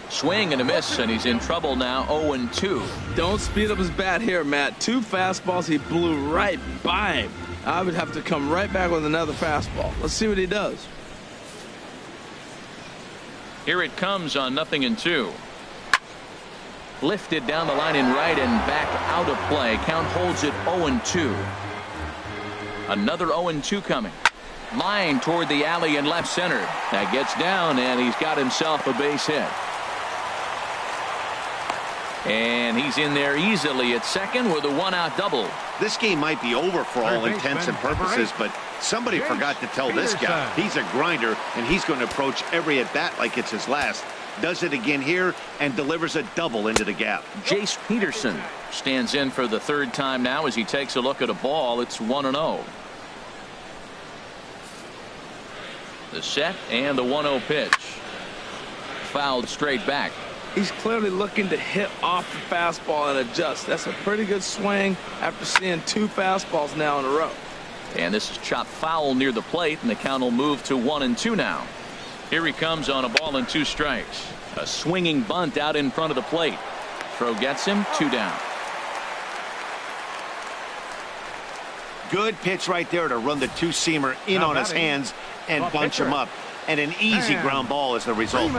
Swing and a miss, and he's in trouble now. 0-2. Don't speed up his bat here, Matt. 2 fastballs, he blew right by him. I would have to come right back with another fastball. Let's see what he does. Here it comes on 0-2. Lifted down the line in right and back out of play. Count holds it 0-2. Another 0-2 coming. Line toward the alley in left center. That gets down, and he's got himself a base hit. And he's in there easily at second with a 1-out double. This game might be over for all intents and purposes, but somebody forgot to tell this guy he's a grinder, and he's going to approach every at-bat like it's his last. Does it again here and delivers a double into the gap. Jace Peterson stands in for the 3rd time now as he takes a look at a ball. It's 1-0. The set and the 1-0 pitch. Fouled straight back. He's clearly looking to hit off the fastball and adjust. That's a pretty good swing after seeing 2 fastballs now in a row. And this is chopped foul near the plate, and the count will move to 1-2 now. Here he comes on a ball and 2 strikes. A swinging bunt out in front of the plate. Throw gets him, 2 down. Good pitch right there to run the 2-seamer in on his hands and bunch him up. And an easy ground ball as the result.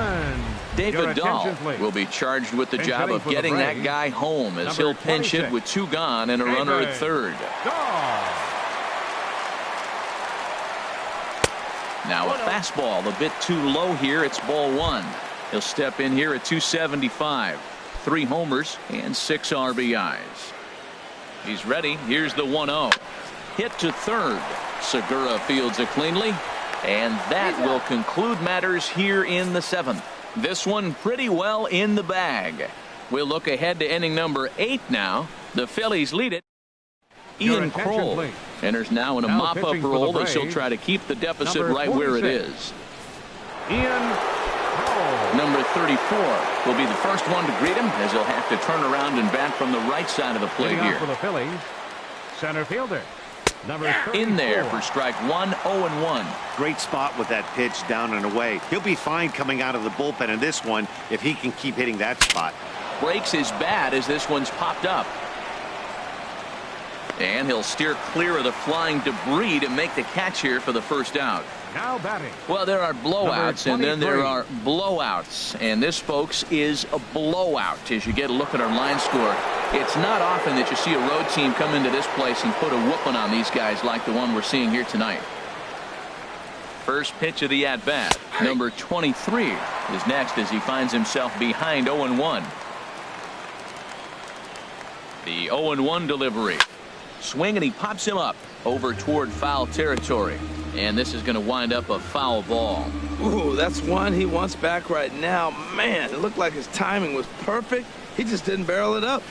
David Dahl will be charged with the job of getting that guy home as he'll pinch hit with 2 gone and a runner at third. Now a fastball a bit too low here. It's ball 1. He'll step in here at 275. 3 homers and 6 RBIs. He's ready. Here's the 1-0. Hit to third. Segura fields it cleanly. And that will conclude matters here in the 7th. This one pretty well in the bag. We'll look ahead to inning number 8 now. The Phillies lead it. Ian Kroll enters now in a mop-up role as he'll try to keep the deficit right where it is. Ian Kroll. Number 34 will be the first one to greet him as he'll have to turn around and bat from the right side of the plate here. For the Phillies, center fielder. Number 34. In there for strike 1, 0-1. Great spot with that pitch down and away. He'll be fine coming out of the bullpen in this one if he can keep hitting that spot. Breaks his bat as this one's popped up. And he'll steer clear of the flying debris to make the catch here for the first out. Now batting. Well, there are blowouts and then there are blowouts. And this, folks, is a blowout as you get a look at our line score. It's not often that you see a road team come into this place and put a whooping on these guys like the one we're seeing here tonight. First pitch of the at-bat. Number 23 is next as he finds himself behind 0-1. The 0-1 delivery. Swing and he pops him up over toward foul territory. And this is going to wind up a foul ball. Ooh, that's one he wants back right now. Man, it looked like his timing was perfect. He just didn't barrel it up.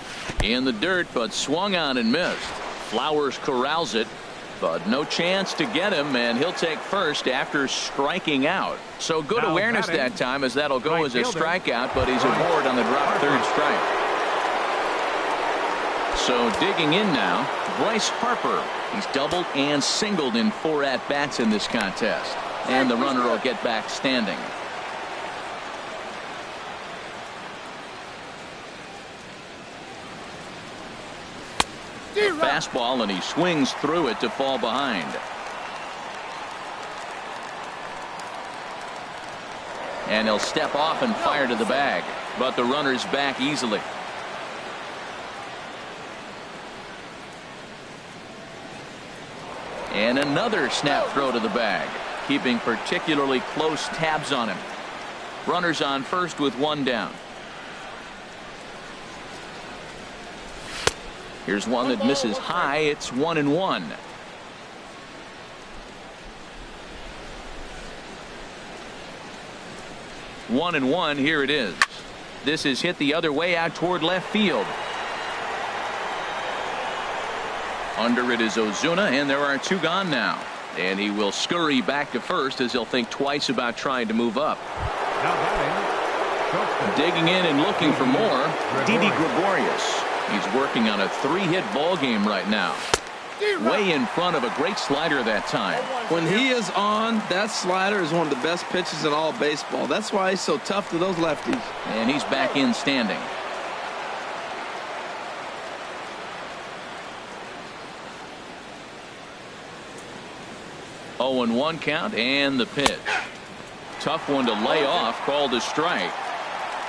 In the dirt, but swung on and missed. Flowers corrals it, but no chance to get him, and he'll take first after striking out. So good awareness that time as that'll go as a strikeout, but he's aboard on the drop third strike. So digging in now, Bryce Harper. He's doubled and singled in 4 at-bats in this contest. And the runner will get back standing. Fastball, and he swings through it to fall behind. And he'll step off and fire to the bag. But the runner's back easily. And another snap throw to the bag, keeping particularly close tabs on him. Runners on first with 1 down. Here's one that misses high. It's 1-1. One and one. Here it is. This is hit the other way out toward left field. Under it is Ozuna, and there are 2 gone now. And he will scurry back to first as he'll think twice about trying to move up. Digging in and looking for more, Didi Gregorius. He's working on a 3-hit ball game right now. Way in front of a great slider that time. When he is on, that slider is one of the best pitches in all baseball. That's why he's so tough to those lefties. And he's back in standing. Oh, and 1 count, and the pitch. Tough one to lay off, called a strike.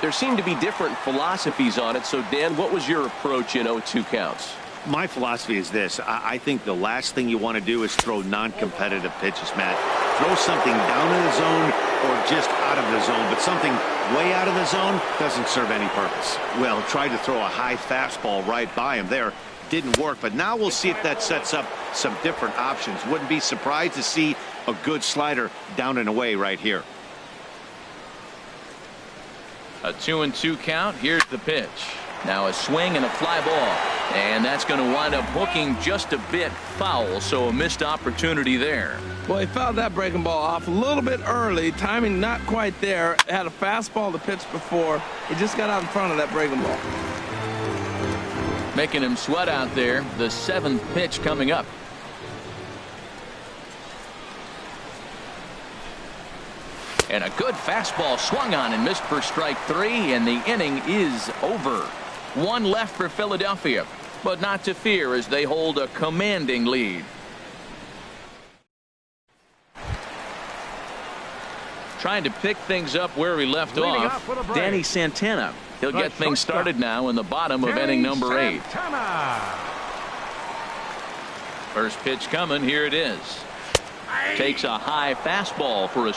There seem to be different philosophies on it. So, Dan, what was your approach in 0-2 counts? My philosophy is this. I think the last thing you want to do is throw non-competitive pitches, Matt. Throw something down in the zone or just out of the zone, but something way out of the zone doesn't serve any purpose. Well, tried to throw a high fastball right by him there. Didn't work, but now we'll see if that sets up some different options. Wouldn't be surprised to see a good slider down and away right here. A 2-2 count. Here's the pitch. Now a swing and a fly ball. And that's going to wind up hooking just a bit foul. So a missed opportunity there. Well, he fouled that breaking ball off a little bit early. Timing not quite there. Had a fastball to pitch before. He just got out in front of that breaking ball. Making him sweat out there. The 7th pitch coming up. And a good fastball swung on and missed for strike 3, and the inning is over. 1 left for Philadelphia, but not to fear as they hold a commanding lead. Trying to pick things up where we left off. Danny Santana. He'll get things started now in the bottom of inning number 8. First pitch coming. Here it is. Takes a high fastball for a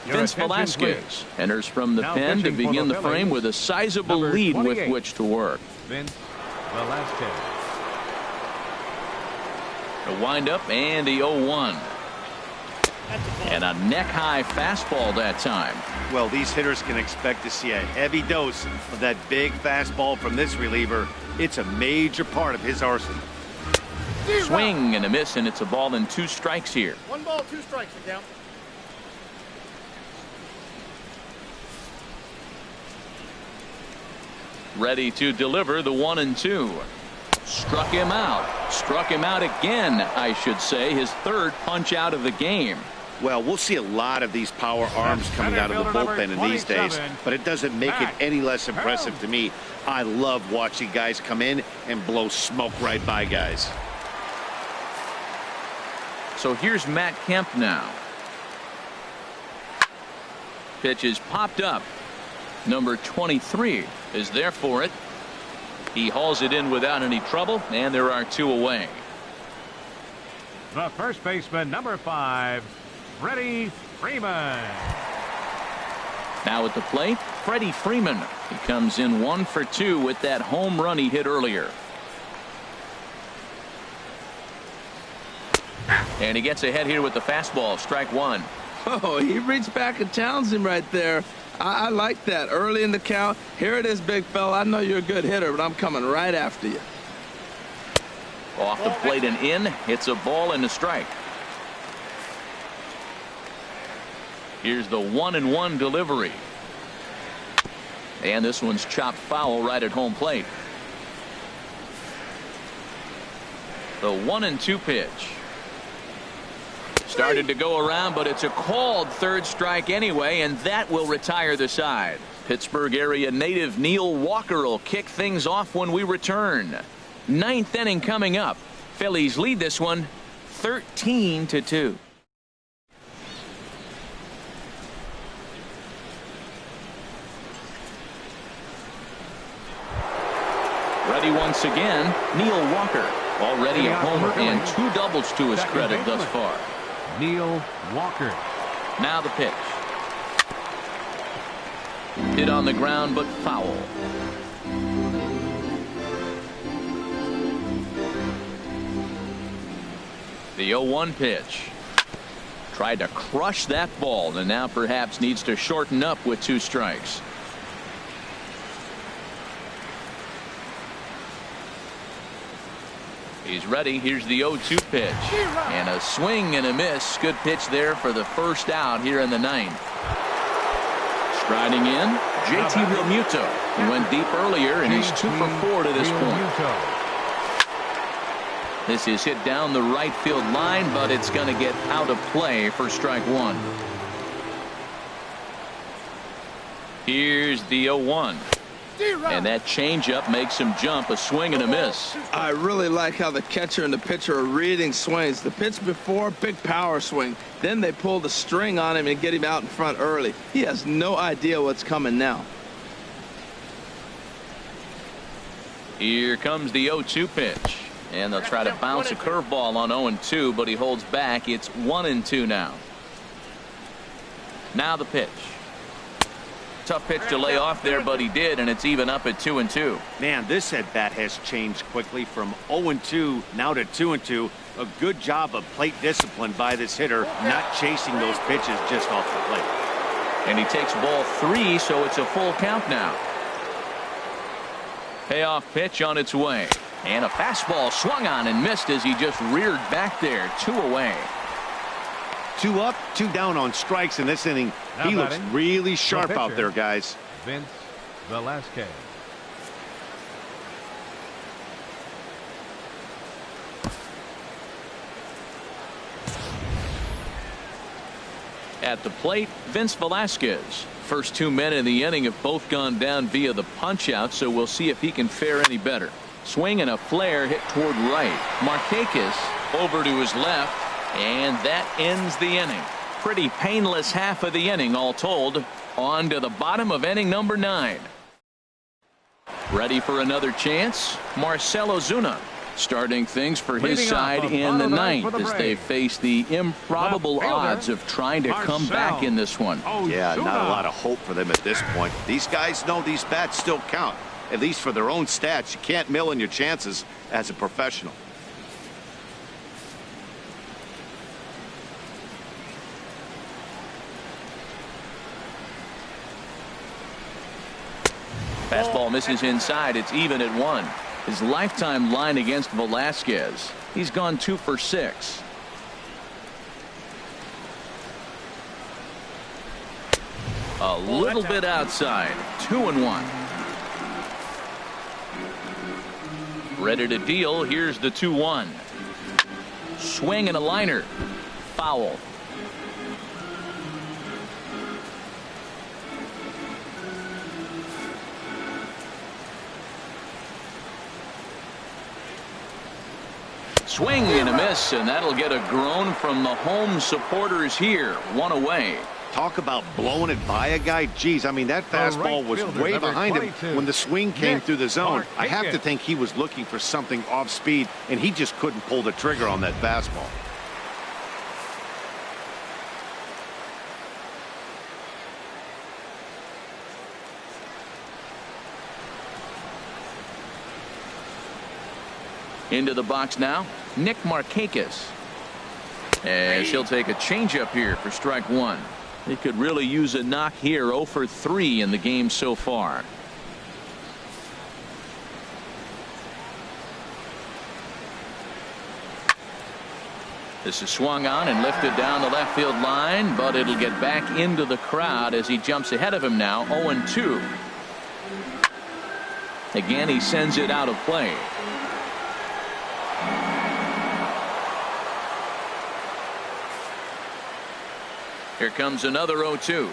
Vince Velasquez enters from the pen to begin the frame with a sizable lead with which to work. Vince Velasquez. The windup and the 0-1. And a neck-high fastball that time. Well, these hitters can expect to see a heavy dose of that big fastball from this reliever. It's a major part of his arsenal. Swing and a miss, and it's a ball and 2 strikes here. 1 ball, 2 strikes to count. Ready to deliver the 1-2. Struck him out. Struck him out again, I should say. His 3rd punch out of the game. Well, we'll see a lot of these power arms coming out of the bullpen in these days, but it doesn't make it any less impressive to me. I love watching guys come in and blow smoke right by guys. So here's Matt Kemp now. Pitch is popped up. Number 23 is there for it. He hauls it in without any trouble, and there are 2 away. The first baseman, number 5, Freddie Freeman. Now at the plate, Freddie Freeman. He comes in 1 for 2 with that home run he hit earlier. And he gets ahead here with the fastball. Strike 1. Oh, he reached back and challenged him right there. I like that. Early in the count. Here it is, big fella. I know you're a good hitter, but I'm coming right after you. Off the plate and in. It's a ball and a strike. Here's the 1-1 delivery. And this one's chopped foul right at home plate. The 1-2 pitch. Started to go around, but it's a called 3rd strike anyway, and that will retire the side. Pittsburgh area native Neil Walker will kick things off when we return. 9th inning coming up. Phillies lead this one 13-2. Ready once again, Neil Walker. Already a homer and 2 doubles to his credit thus far. Neil Walker. Now the pitch. Hit on the ground, but foul. The 0-1 pitch. Tried to crush that ball, and now perhaps needs to shorten up with 2 strikes. He's ready. Here's the 0-2 pitch. And a swing and a miss. Good pitch there for the first out here in the 9th. Striding in, JT Realmuto. He went deep earlier, and he's 2 for 4 to this point. This is hit down the right field line, but it's going to get out of play for strike 1. Here's the 0-1. And that changeup makes him jump. A swing and a miss. I really like how the catcher and the pitcher are reading swings. The pitch before, big power swing. Then they pull the string on him and get him out in front early. He has no idea what's coming now. Here comes the 0-2 pitch. And they'll try to bounce a curveball on 0-2, but he holds back. It's 1-2 now. Now the pitch. Tough pitch to lay off there, but he did, and it's even up at 2-2. Man, this at-bat has changed quickly from 0-2 now to 2-2. A good job of plate discipline by this hitter, not chasing those pitches just off the plate. And he takes ball 3, so it's a full count now. Payoff pitch on its way. And a fastball swung on and missed as he just reared back there. 2 away. 2 up, 2 down on strikes in this inning. Now he looks really sharp out there, guys. Vince Velasquez. At the plate, Vince Velasquez. First 2 men in the inning have both gone down via the punch out, so we'll see if he can fare any better. Swing and a flare hit toward right. Markakis over to his left, and that ends the inning. Pretty painless half of the inning all told. On to the bottom of inning number 9. Ready for another chance? Marcell Ozuna starting things for his side in the 9th as they face the improbable odds of trying to come back in this one. Yeah, not a lot of hope for them at this point. These guys know these bats still count. at least for their own stats. You can't mill in your chances as a professional. Fastball misses inside. It's even at 1. His lifetime line against Velasquez. He's gone 2 for 6. A little bit outside. 2-1. Ready to deal. Here's the 2-1. Swing and a liner. Foul. Swing and a miss, and that'll get a groan from the home supporters here. 1 away. Talk about blowing it by a guy. Geez, I mean, that fastball was way behind him when the swing came through the zone. I have to think he was looking for something off speed, and he just couldn't pull the trigger on that fastball. Into the box now, Nick Markakis. As he'll take a changeup here for strike 1. He could really use a knock here. 0 for 3 in the game so far. This is swung on and lifted down the left field line, but it'll get back into the crowd as he jumps ahead of him now. 0-2. Again, he sends it out of play. Here comes another 0-2.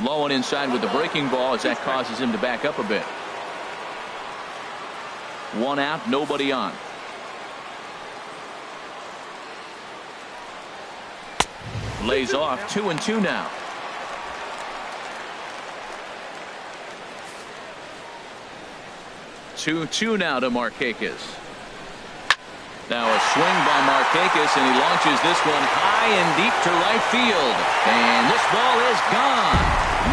Low and inside with the breaking ball as that causes him to back up a bit. 1 out, nobody on. Lays off. 2-2 now. Two now to Markakis. Now a swing by Markakis, and he launches this one high and deep to right field. And this ball is gone.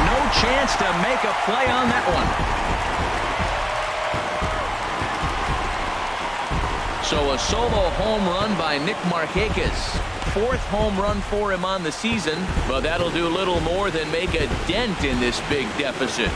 No chance to make a play on that one. So a solo home run by Nick Markakis. 4th home run for him on the season, but that'll do little more than make a dent in this big deficit.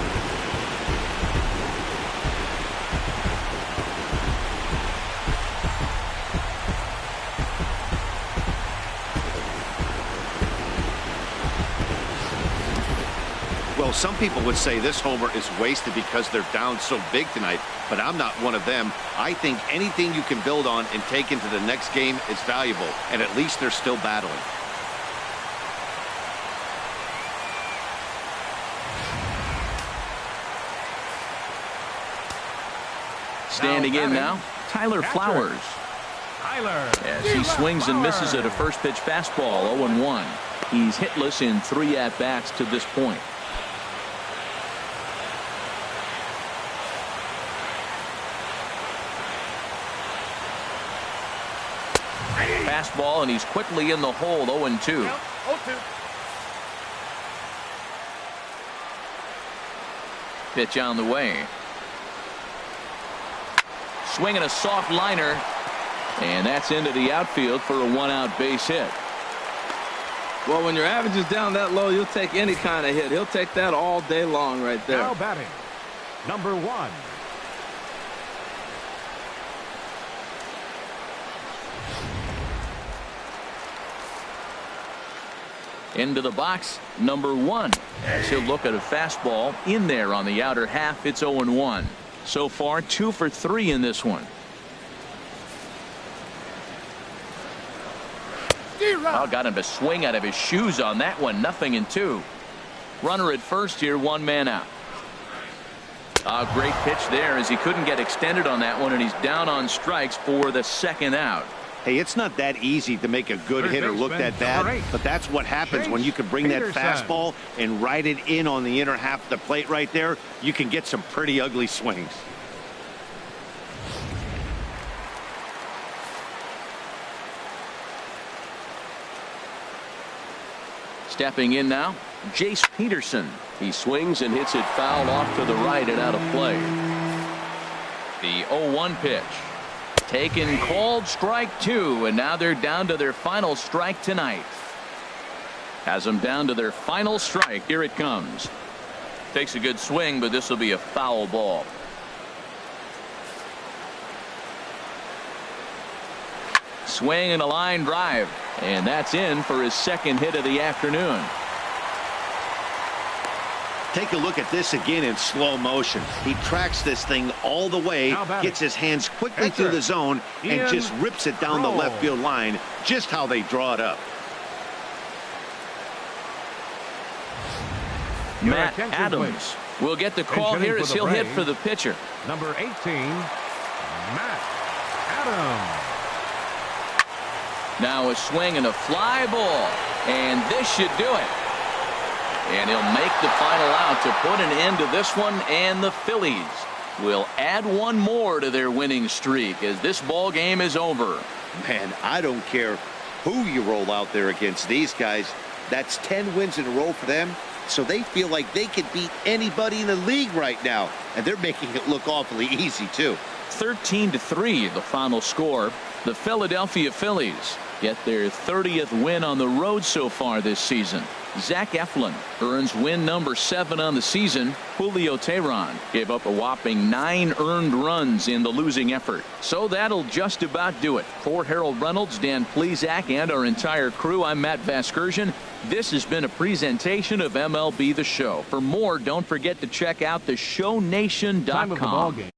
Well, some people would say this homer is wasted because they're down so big tonight, but I'm not one of them. I think anything you can build on and take into the next game is valuable, and at least they're still battling. Standing in now, Tyler Flowers. As he swings and misses at a first pitch fastball. 0-1. He's hitless in 3 at-bats to this point. Fastball, and he's quickly in the hole. 0-2. Pitch on the way. Swinging a soft liner, and that's into the outfield for a 1-out base hit. Well, when your average is down that low, you'll take any kind of hit. He'll take that all day long right there. Now batting, number 1. Into the box, number 1. As he'll look at a fastball in there on the outer half. It's 0-1. So far, 2 for 3 in this one. Oh, got him to swing out of his shoes on that one. 0-2. Runner at first here, 1 man out. A great pitch there as he couldn't get extended on that one, and he's down on strikes for the 2nd out. Hey, it's not that easy to make a good hitter look that bad, but that's what happens when you can bring that fastball and ride it in on the inner half of the plate right there. You can get some pretty ugly swings. Stepping in now, Jace Peterson. He swings and hits it foul off to the right and out of play. The 0-1 pitch. Taken, called strike 2, and now they're down to their final strike tonight. Has them down to their final strike. Here it comes. Takes a good swing, but this will be a foul ball. Swing and a line drive, and that's in for his second hit of the afternoon. Take a look at this again in slow motion. He tracks this thing all the way, gets his hands quickly through the zone, and just rips it down the left field line, just how they draw it up. Matt Adams will get the call here as he'll hit for the pitcher. Number 18, Matt Adams. Now a swing and a fly ball, and this should do it. And he'll make the final out to put an end to this one, and the Phillies will add one more to their winning streak as this ball game is over. Man, I don't care who you roll out there against these guys. That's 10 wins in a row for them, so they feel like they could beat anybody in the league right now, and they're making it look awfully easy too. 13-3 the final score. The Philadelphia Phillies get their 30th win on the road so far this season. Zach Eflin earns win number 7 on the season. Julio Teheran gave up a whopping 9 earned runs in the losing effort. So that'll just about do it. For Harold Reynolds, Dan Plesac, and our entire crew, I'm Matt Vasgersian. This has been a presentation of MLB The Show. For more, don't forget to check out theshownation.com.